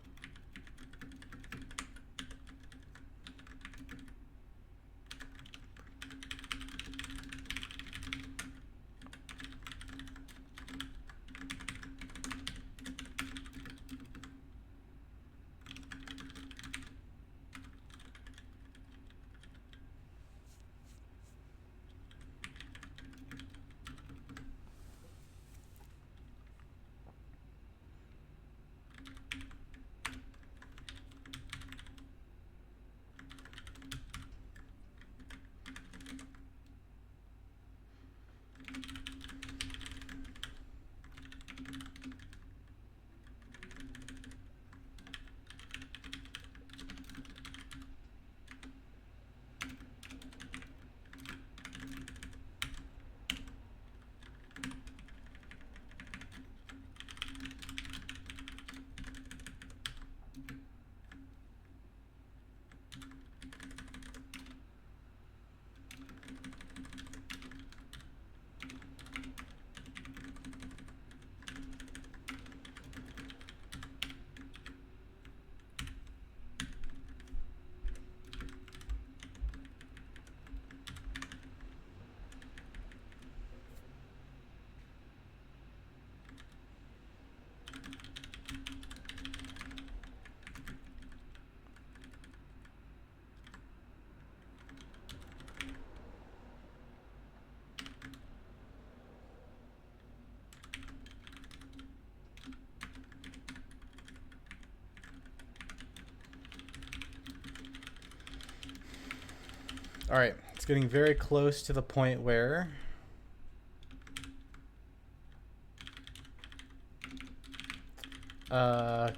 All right, it's getting very close to the point where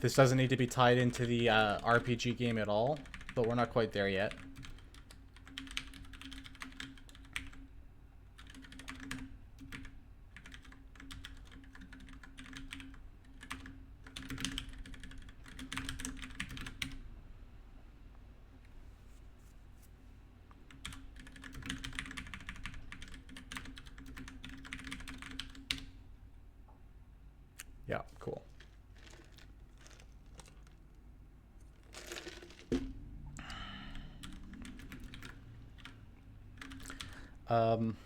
this doesn't need to be tied into the RPG game at all, but we're not quite there yet. Yeah, cool. Um,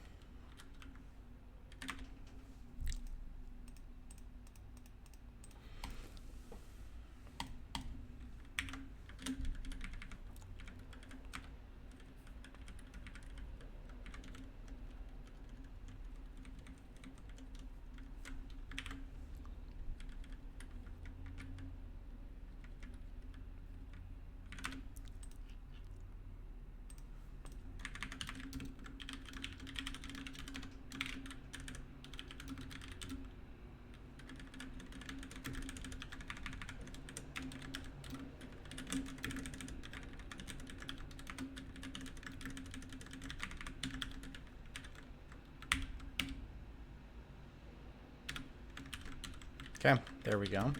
okay, there we go.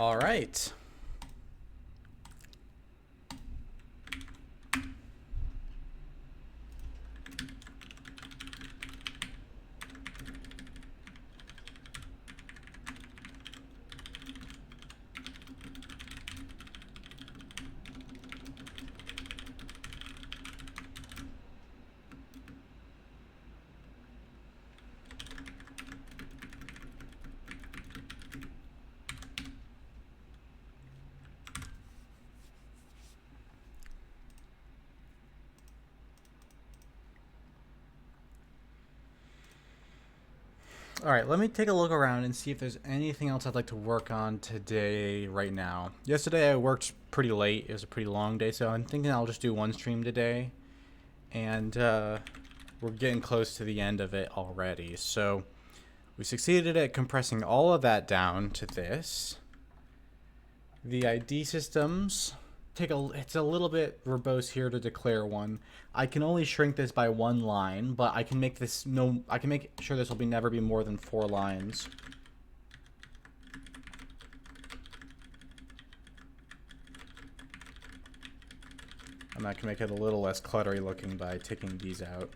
All right. All right, let me take a look around and see if there's anything else I'd like to work on today right now. Yesterday I worked pretty late. It was a pretty long day, so I'm thinking I'll just do one stream today. And we're getting close to the end of it already. So we succeeded at compressing all of that down to this. The ID systems it's a little bit verbose here to declare one. I can only shrink this by one line, but I can make this I can make sure this will be never be more than 4 lines. And I can make it a little less cluttery looking by taking these out.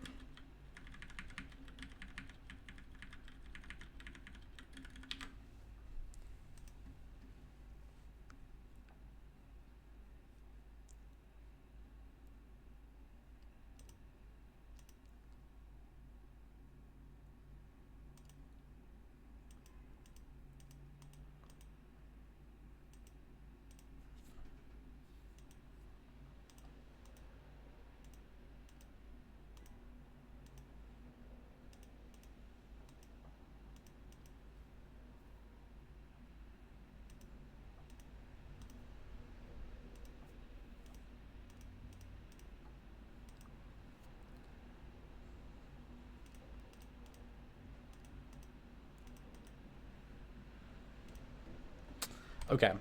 Okay,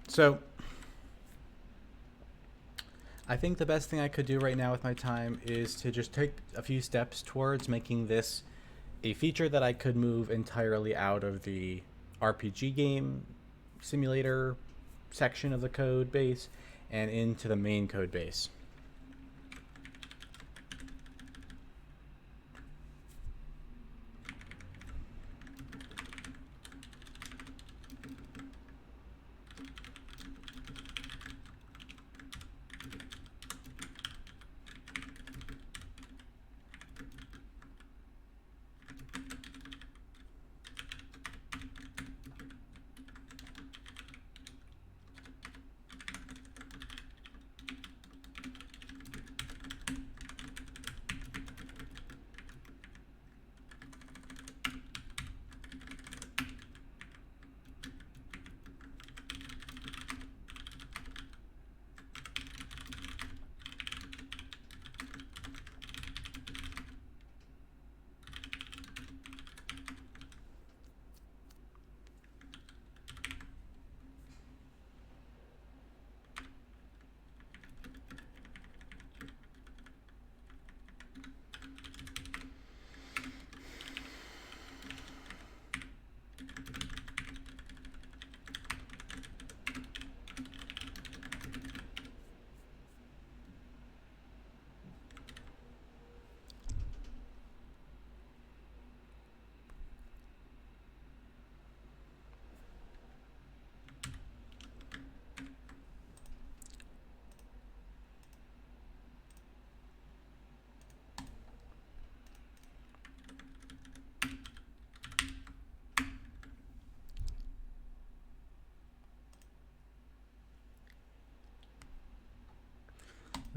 so I think the best thing I could do right now with my time is to just take a few steps towards making this a feature that I could move entirely out of the RPG game simulator section of the code base and into the main code base.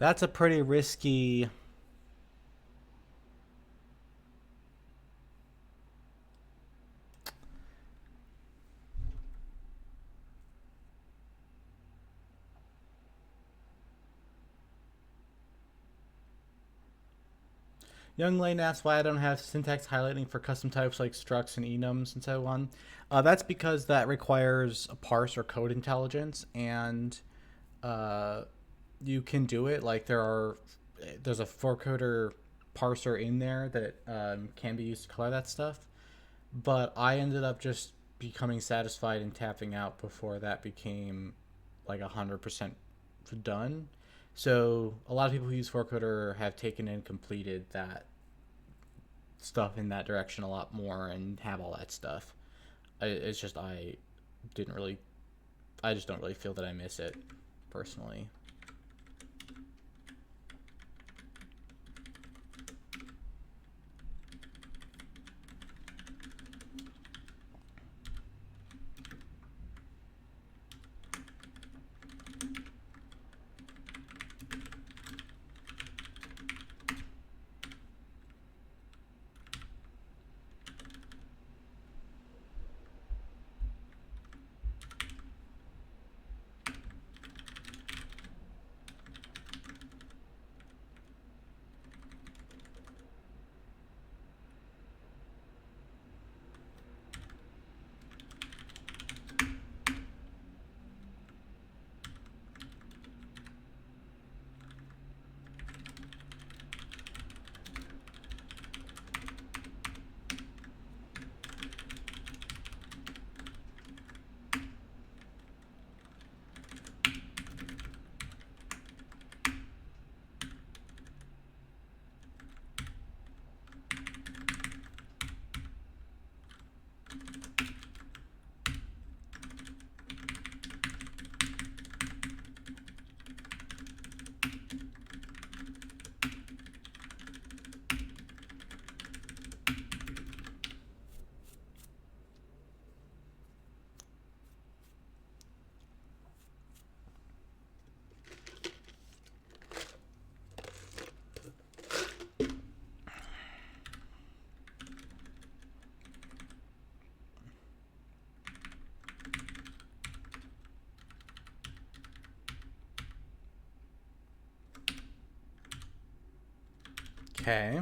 That's a pretty risky... Young Lane asks why I don't have syntax highlighting for custom types like structs and enums and so on. That's because that requires a parse or code intelligence, and you can do it. Like there's a forecoder parser in there that can be used to color that stuff. But I ended up just becoming satisfied and tapping out before that became like 100% done. So a lot of people who use forecoder have taken and completed that stuff in that direction a lot more and have all that stuff. It's just I just don't really feel that I miss it personally. Okay.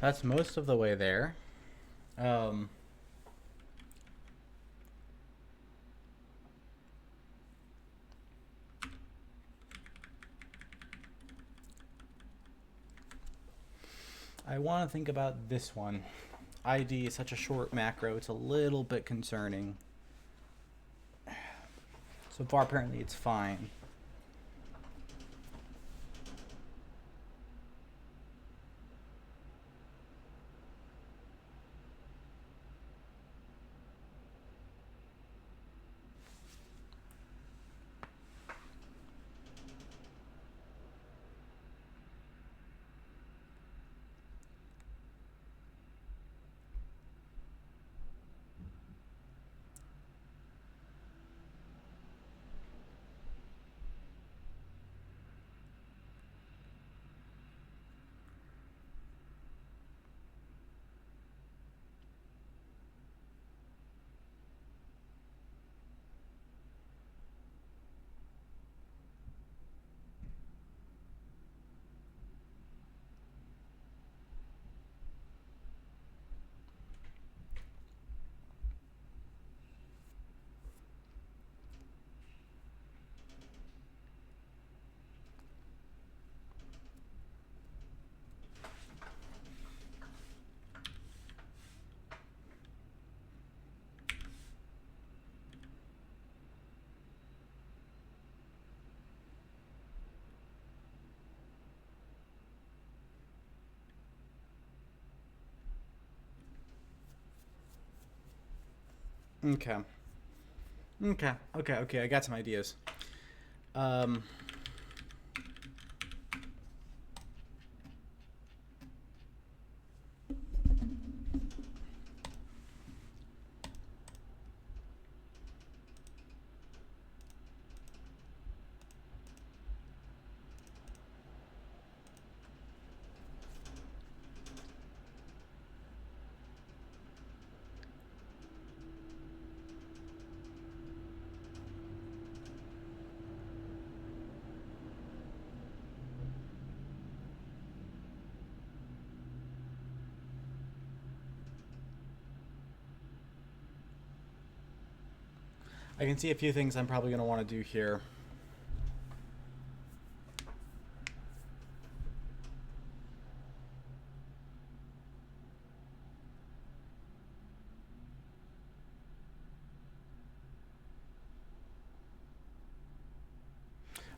That's most of the way there. I want to think about this one. ID is such a short macro, it's a little bit concerning. So far, apparently, it's fine. Okay. Okay. I got some ideas. Um, I can see a few things I'm probably going to want to do here.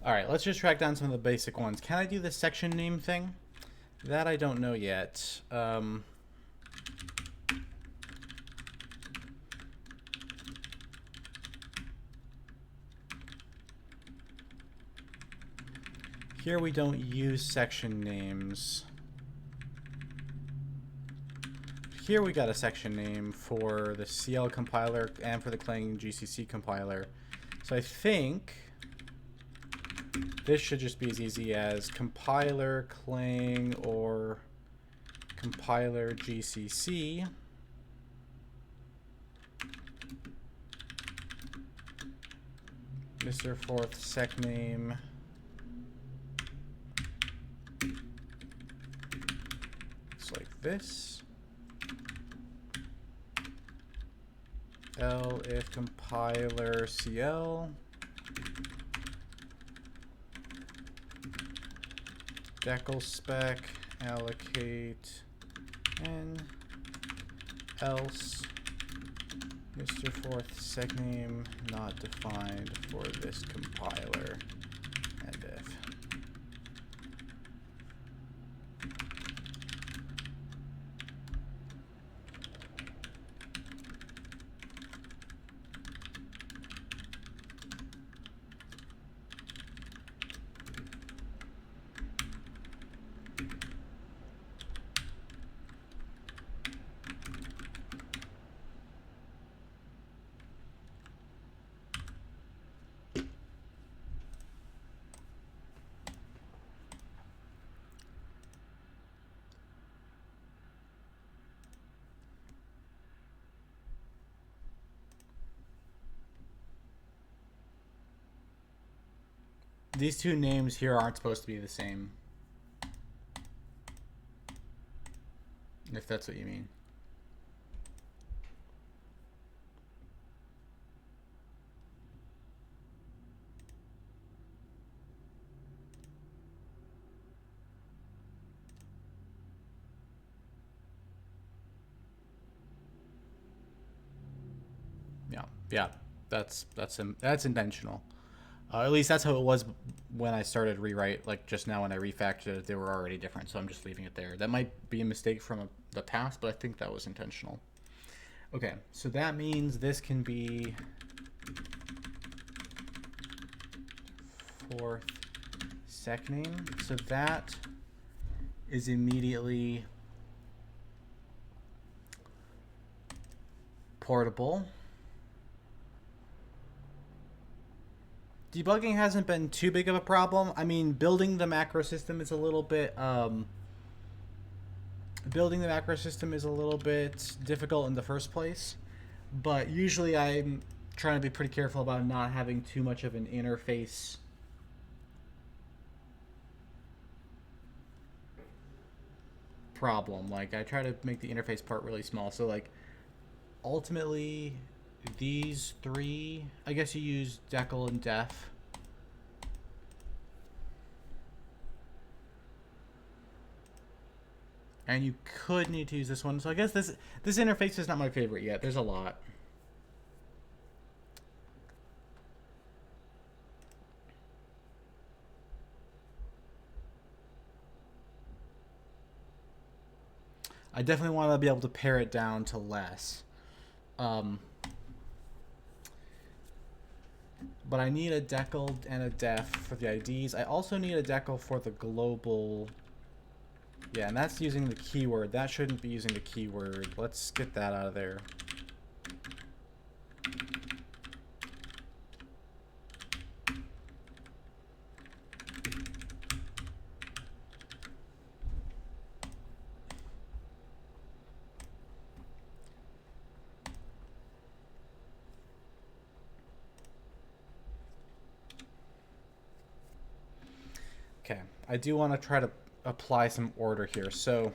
All right, let's just track down some of the basic ones. Can I do the section name thing? That I don't know yet. Here we don't use section names. Here we got a section name for the CL compiler and for the Clang GCC compiler. So I think this should just be as easy as compiler Clang or compiler GCC. Mr. Forth sec name. It's like this. L if compiler CL. Decal spec allocate n else Mr. Forth seg name not defined for this compiler and if. These two names here aren't supposed to be the same. If that's what you mean. Yeah, that's intentional. At least that's how it was when I started rewrite. Like just now when I refactored it, they were already different, so I'm just leaving it there. That might be a mistake from the past, but I think that was intentional. Okay, so that means this can be fourth sec name. So that is immediately portable. Debugging hasn't been too big of a problem. I mean, building the macro system is a little bit difficult in the first place, but usually I'm trying to be pretty careful about not having too much of an interface problem. Like I try to make the interface part really small, so like ultimately these three, I guess you use decal and def. And you could need to use this one. So I guess this interface is not my favorite yet. There's a lot. I definitely want to be able to pare it down to less. But I need a decal and a def for the IDs. I also need a decal for the global. Yeah, and that's using the keyword. That shouldn't be using the keyword. Let's get that out of there. Okay, I do want to try to apply some order here. So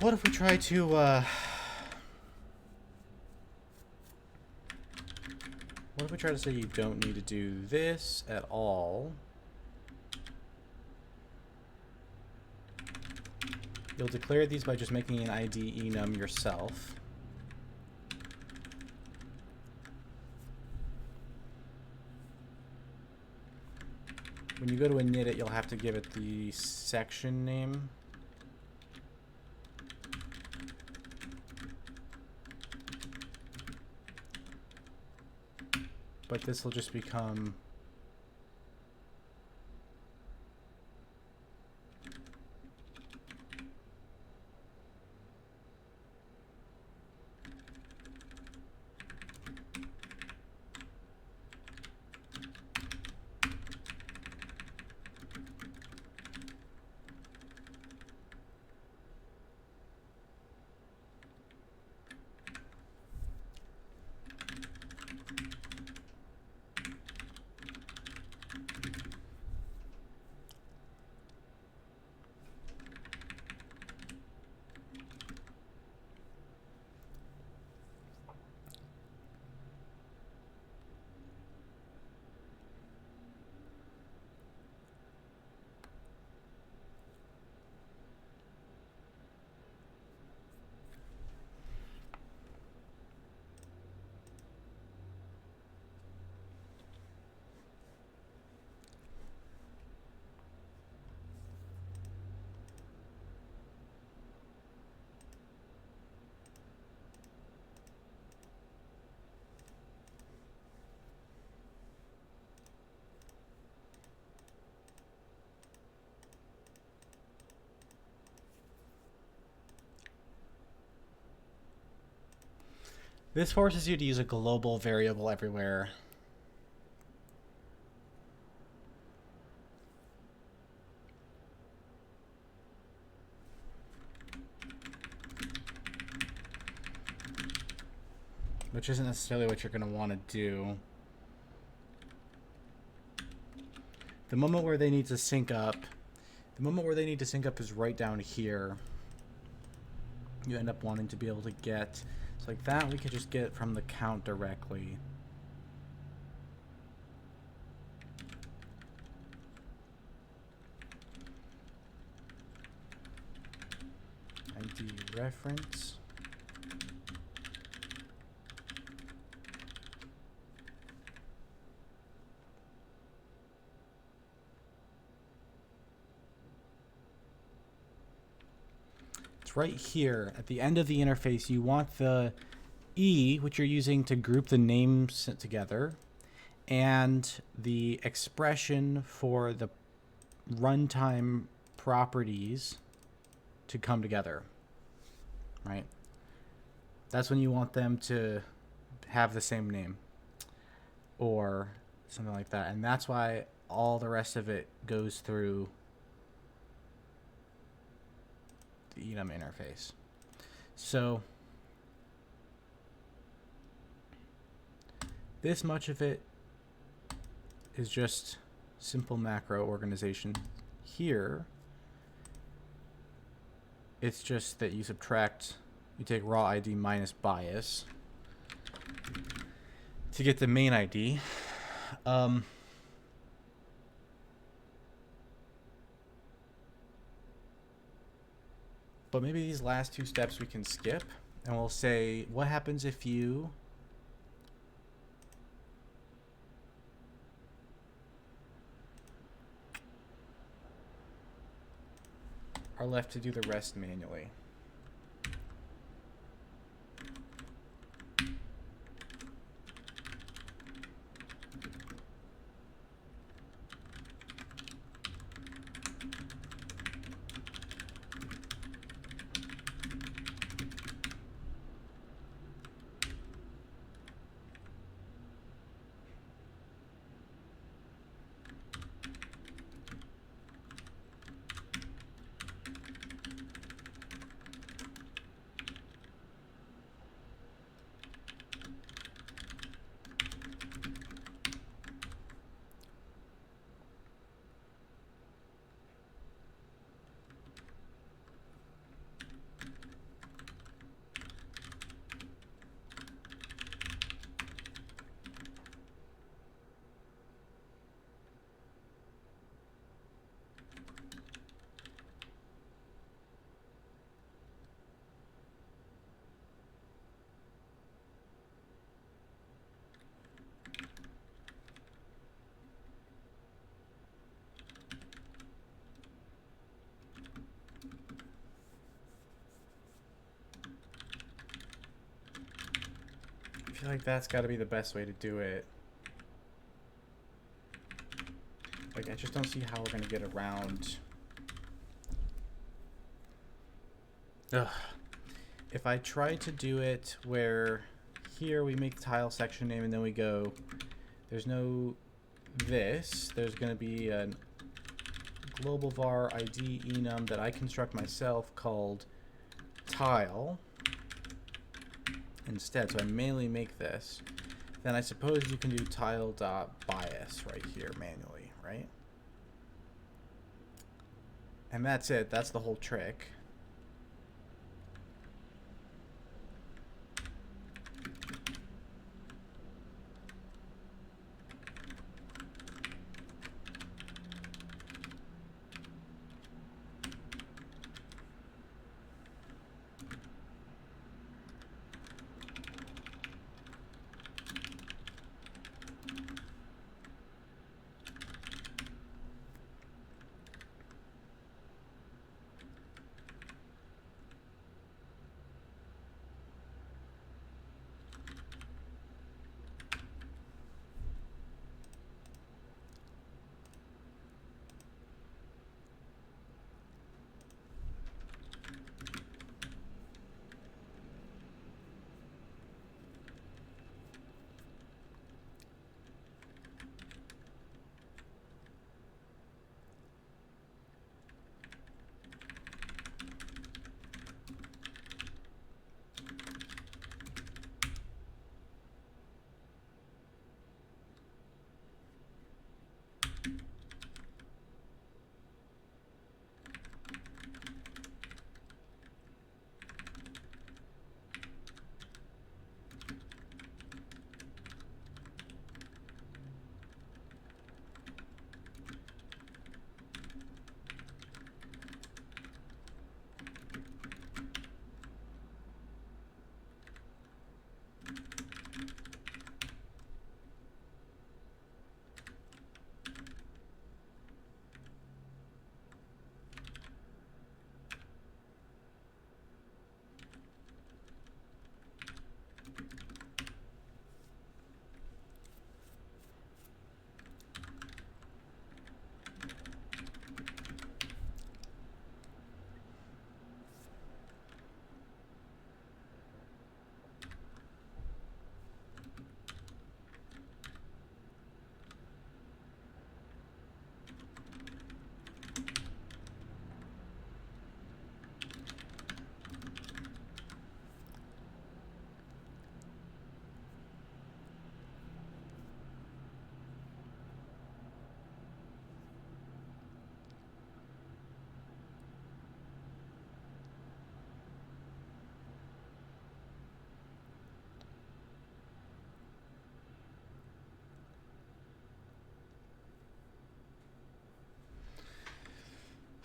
what if we try to what if we try to say you don't need to do this at all? You'll declare these by just making an ID enum yourself. when you go to init it, you'll have to give it the section name. But this will just become this forces you to use a global variable everywhere. Which isn't necessarily what you're going to want to do. The moment where they need to sync up, is right down here. You end up wanting to be able to get, it's like that we could just get from the count directly. ID reference. It's right here at the end of the interface. You want the E, which you're using to group the names together, and the expression for the runtime properties to come together, right? That's when you want them to have the same name or something like that. And that's why all the rest of it goes through the enum interface. So this much of it is just simple macro organization. Here, it's just that you subtract, you take raw ID minus bias to get the main ID. But maybe these last two steps we can skip, and we'll say, what happens if you are left to do the rest manually? feel like that's got to be the best way to do it. Like, I just don't see how we're going to get around. Ugh. If I try to do it where here we make the tile section name and then we go, there's no this, there's going to be a global var ID enum that I construct myself called tile instead. So I manually make this. Then I suppose you can do tile.bias right here manually, right? And that's it. That's the whole trick.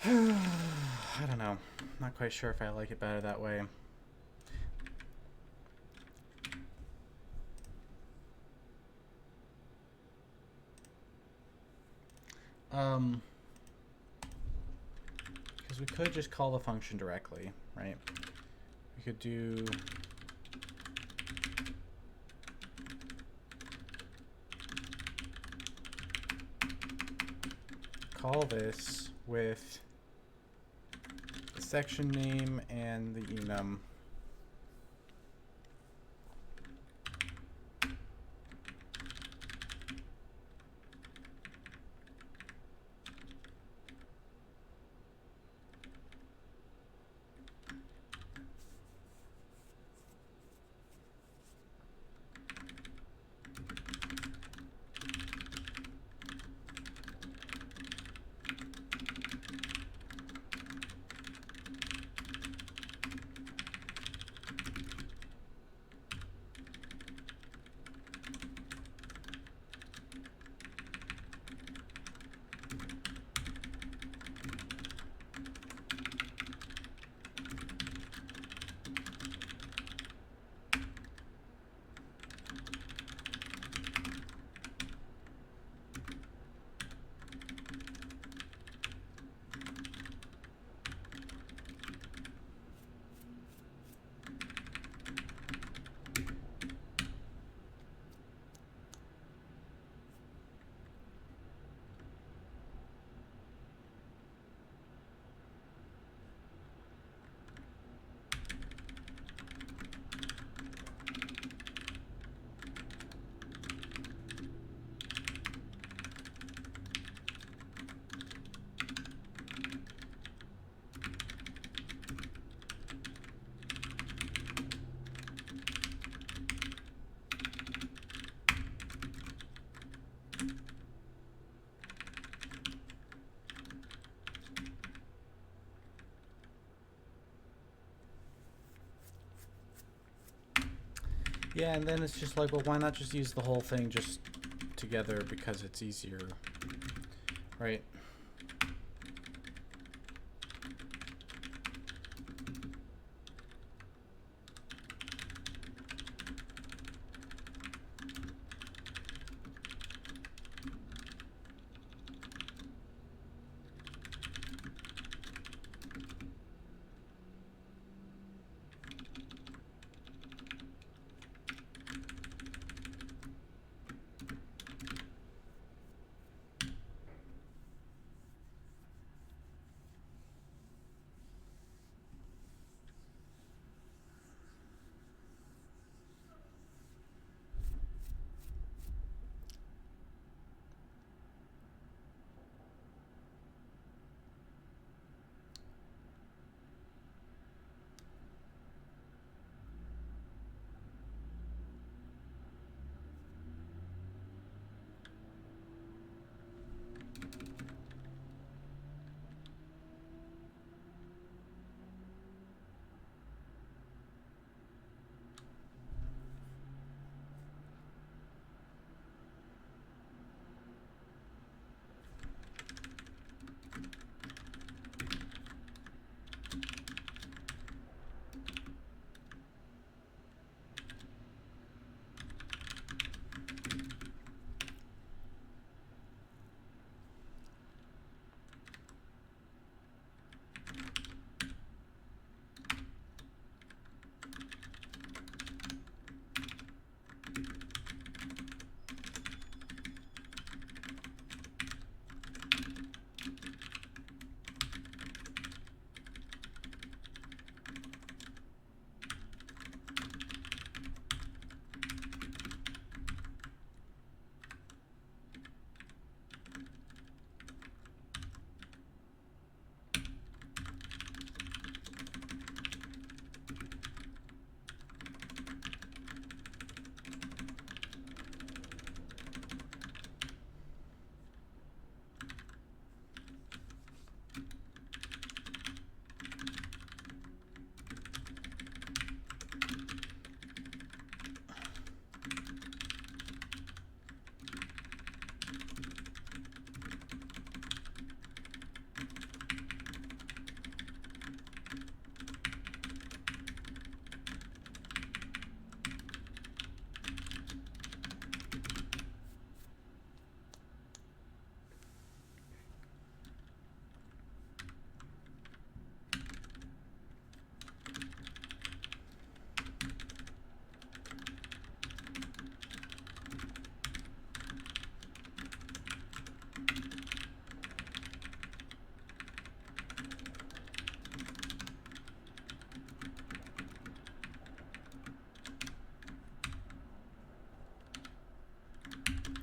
I don't know. Not quite sure if I like it better that way. Because we could just call the function directly, right? We could do call this with the section name and the enum. Yeah, and then it's just like, well, why not just use the whole thing just together because it's easier, right?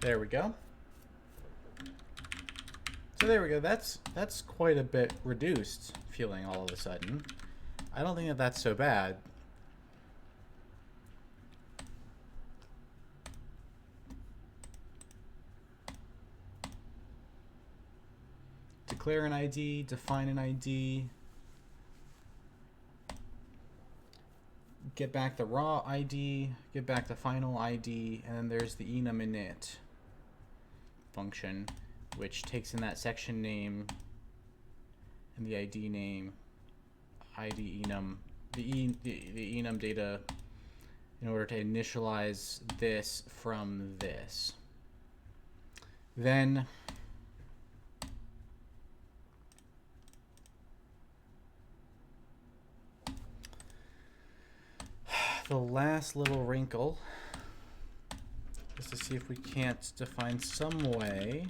There we go. So there we go. That's quite a bit reduced feeling all of a sudden. I don't think that that's so bad. Declare an ID, define an ID, get back the raw ID, get back the final ID, and then there's the enum init function, which takes in that section name and the ID name, ID enum, the enum data in order to initialize this from this. Then the last little wrinkle is to see if we can't define some way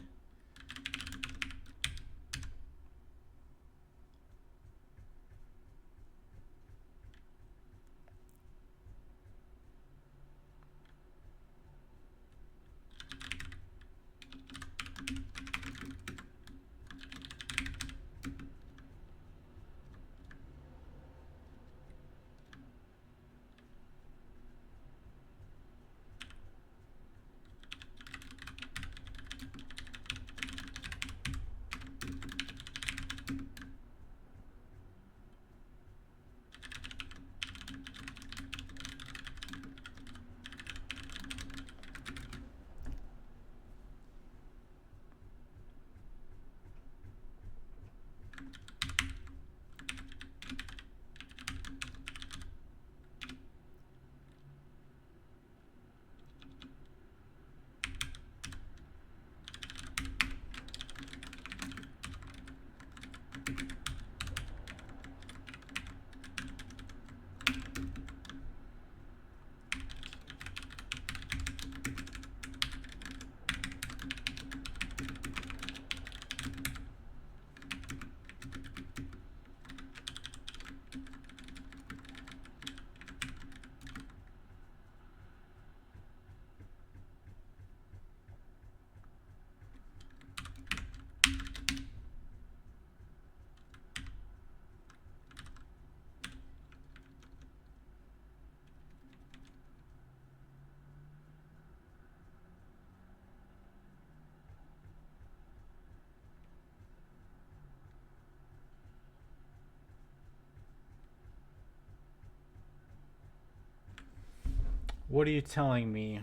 What are you telling me?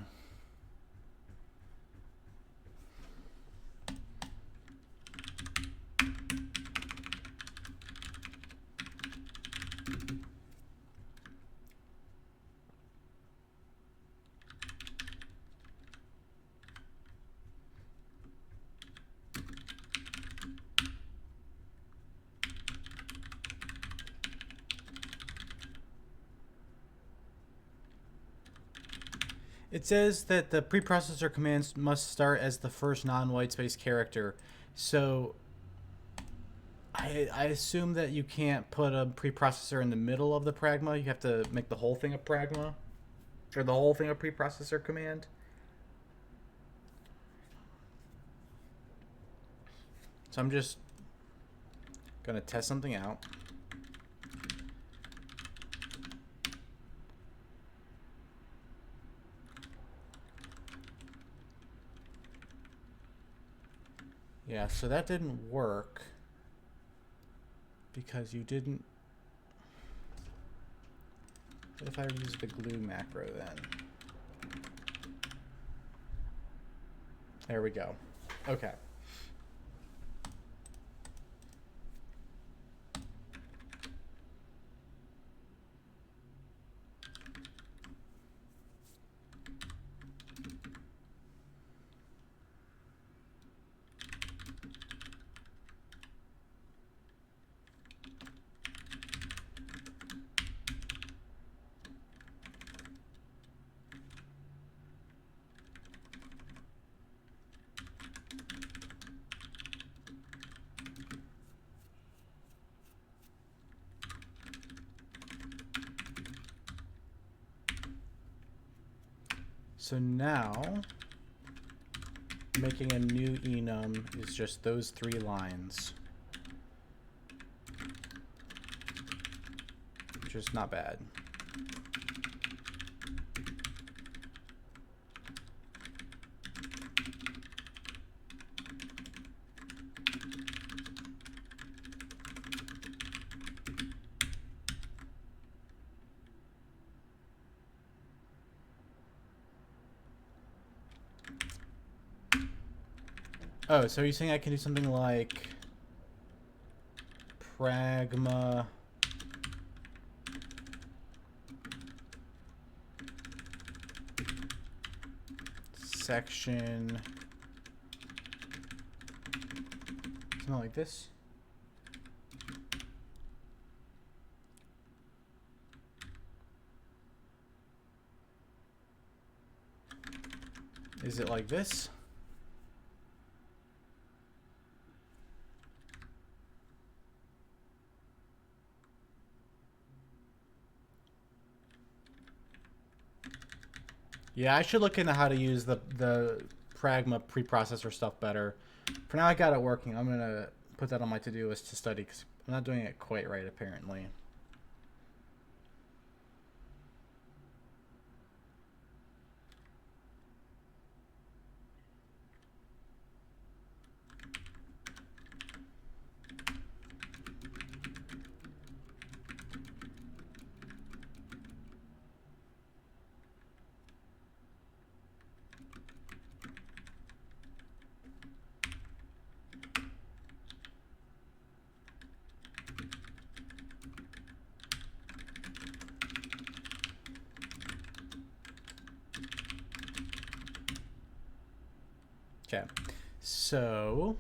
It says that the preprocessor commands must start as the first non-white space character. So I assume that you can't put a preprocessor in the middle of the pragma. You have to make the whole thing a pragma. Or the whole thing a preprocessor command. So I'm just going to test something out. Yeah, so that didn't work because you didn't. What if I use the glue macro then? There we go. Okay. So now, making a new enum is just those 3 lines. Which is not bad. Oh, so you're saying I can do something like pragma section, something like this? Is it like this? Yeah, I should look into how to use the Pragma preprocessor stuff better. For now, I got it working. I'm going to put that on my to-do list to study because I'm not doing it quite right, apparently. Okay, so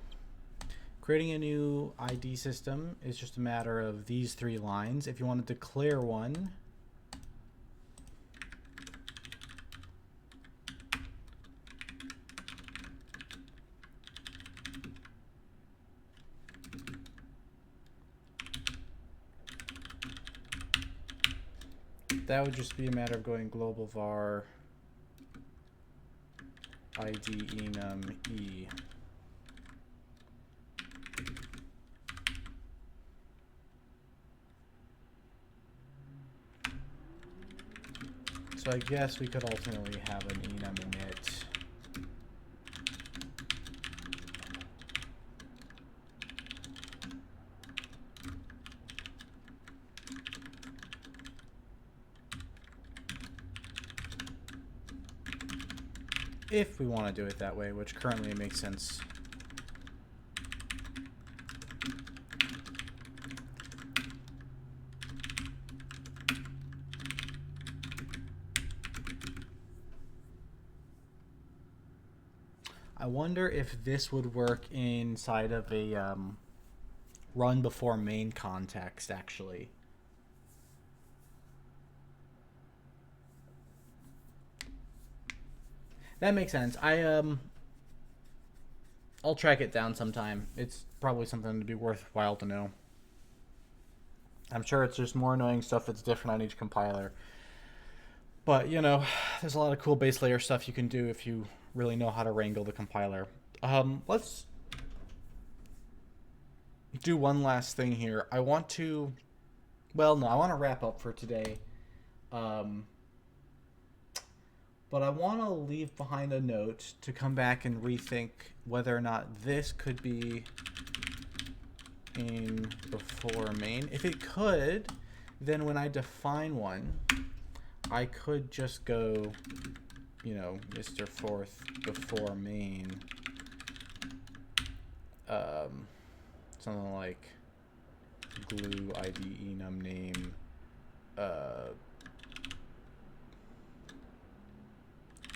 creating a new ID system is just a matter of these 3 lines. If you want to declare one, that would just be a matter of going global var ID enum e. So I guess we could ultimately have an enum init. if we want to do it that way, which currently makes sense. I wonder if this would work inside of a run before main context, actually. That makes sense. I'll track it down sometime. It's probably something to be worthwhile to know. I'm sure it's just more annoying stuff that's different on each compiler. But, you know, there's a lot of cool base layer stuff you can do if you really know how to wrangle the compiler. Let's do one last thing here. I want to wrap up for today. But I want to leave behind a note to come back and rethink whether or not this could be in before main. If it could, then when I define one, I could just go, you know, Mr. Fourth before main. Something like glue ID enum name.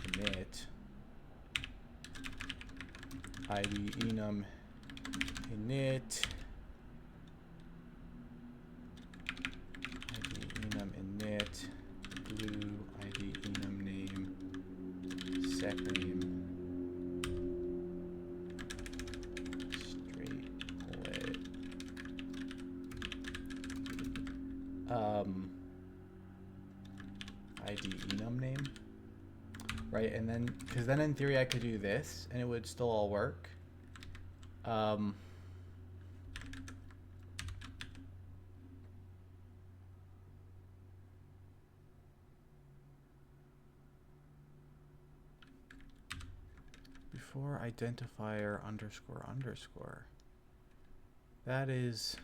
Init ID enum init ID enum init glue ID enum name sec name straight lit ID enum name. Right, and then, because then in theory I could do this, and it would still all work. Before identifier underscore underscore. That is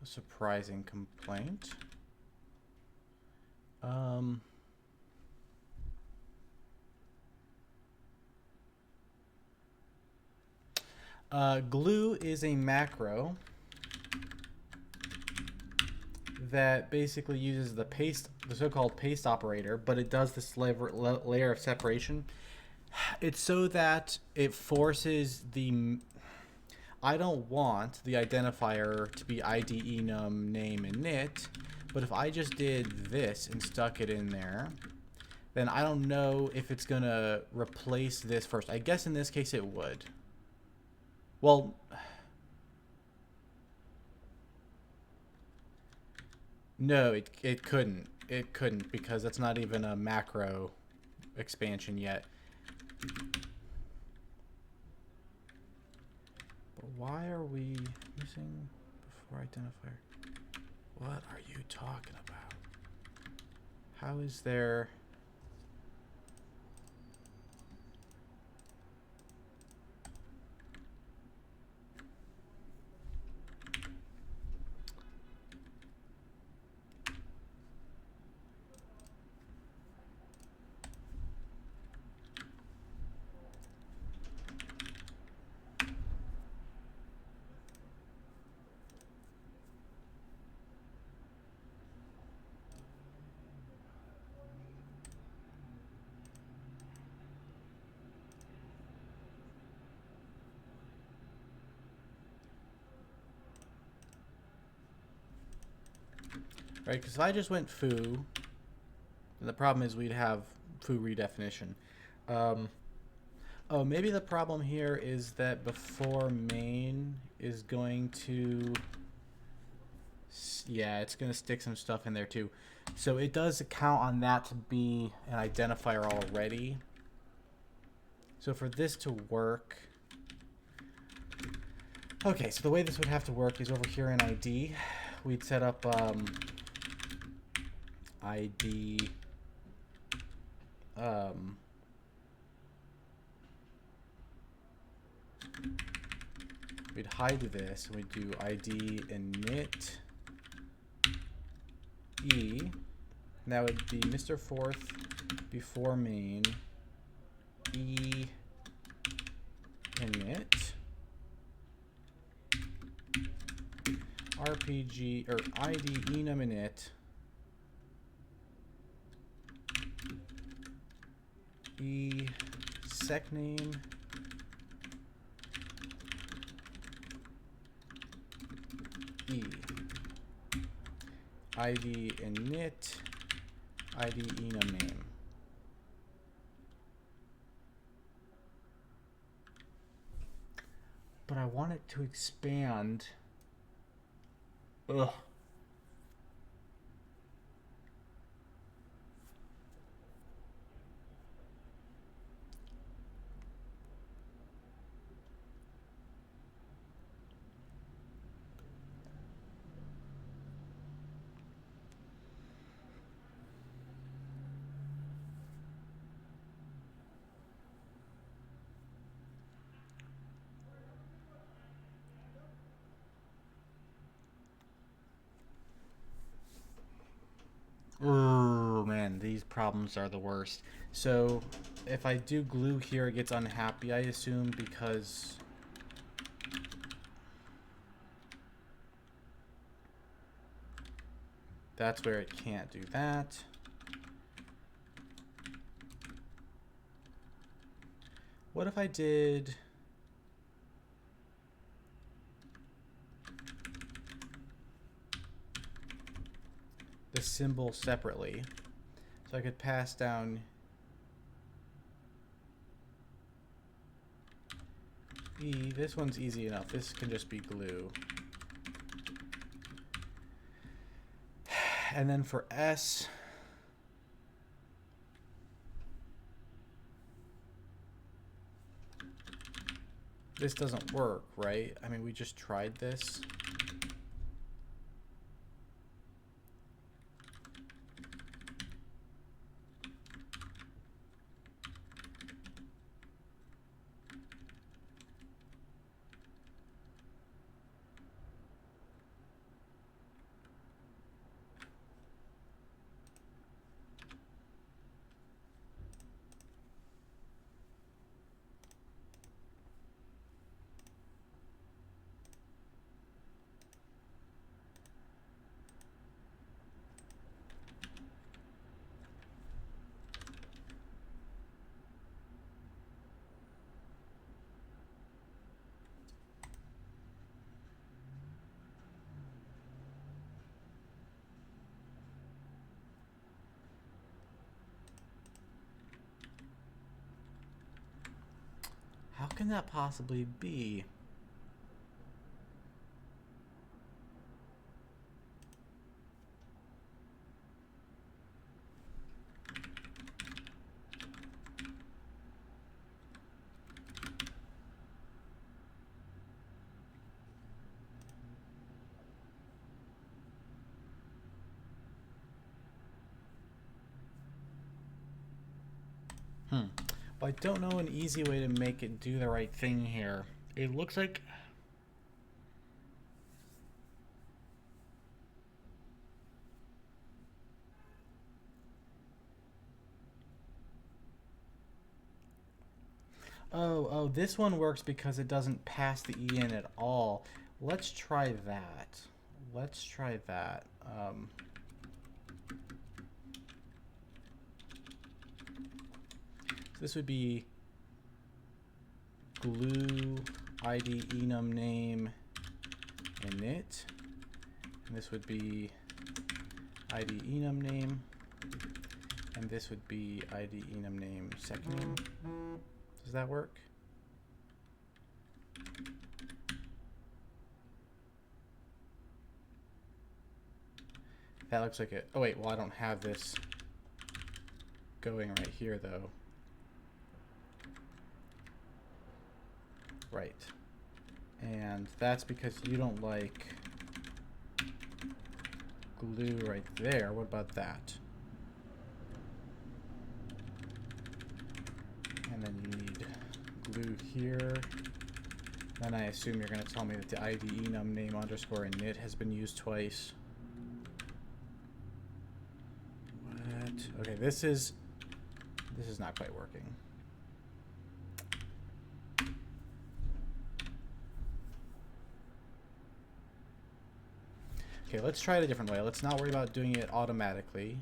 a surprising complaint. Glue is a macro that basically uses the so-called paste operator, but it does this layer of separation. It's so that it forces the... I don't want the identifier to be ID enum name init, but if I just did this and stuck it in there, then I don't know if it's gonna replace this first. I guess in this case it would. Well, no, it couldn't. It couldn't because that's not even a macro expansion yet. But why are we using before identifier? What are you talking about? How is there... Right, because if I just went foo, then the problem is we'd have foo redefinition. Oh, maybe the problem here is that before main is going to... Yeah, it's going to stick some stuff in there too. So it does count on that to be an identifier already. So for this to work... Okay, so the way this would have to work is over here in ID, we'd set up... ID we'd hide this and we'd do ID init E, and that would be Mr. Fourth before main e init rpg or id enum init e sec name e id init id enum name. But I want it to expand. Ugh. Oh man, these problems are the worst. So if I do glue here, it gets unhappy, I assume, because that's where it can't do that. What if I did the symbol separately? So I could pass down E. This one's easy enough. This can just be glue. And then for S, this doesn't work, right? I mean, we just tried this. How can that possibly be? Well, I don't know an easy way to make it do the right thing here. It looks like... Oh, this one works because it doesn't pass the E in at all. Let's try that. Let's try that. This would be glue id enum name init, and this would be id enum name, and this would be id enum name second name. Does that work? That looks like it. Oh wait, well I don't have this going right here though. Right. And that's because you don't like glue right there. What about that? And then you need glue here. Then I assume you're going to tell me that the id enum name underscore init has been used twice. What? Okay, this is This is not quite working. Okay, let's try it a different way. Let's not worry about doing it automatically.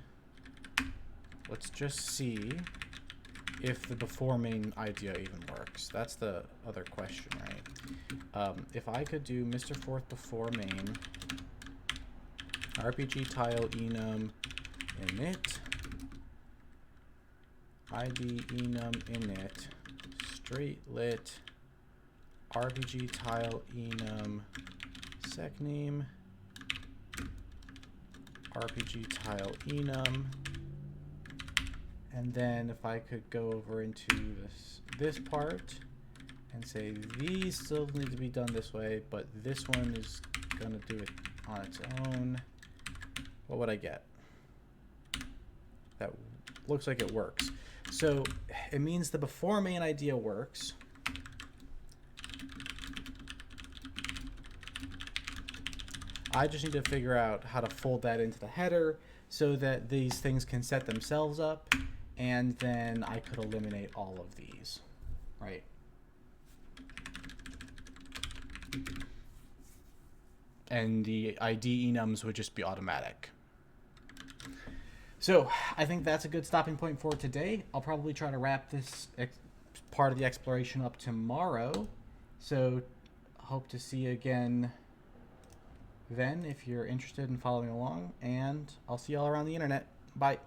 Let's just see if the before main idea even works. That's the other question, right? If I could do Mr. Fourth before main, RPG tile enum init, ID enum init, straight lit, RPG tile enum sec name, RPG tile enum, and then if I could go over into this part and say these still need to be done this way, but this one is gonna do it on its own, what would I get? That looks like it works. So it means the before main idea works. I just need to figure out how to fold that into the header so that these things can set themselves up, and then I could eliminate all of these, right? And the ID enums would just be automatic. So I think that's a good stopping point for today. I'll probably try to wrap this part of the exploration up tomorrow. So hope to see you again then if you're interested in following along, and I'll see y'all around the internet. Bye.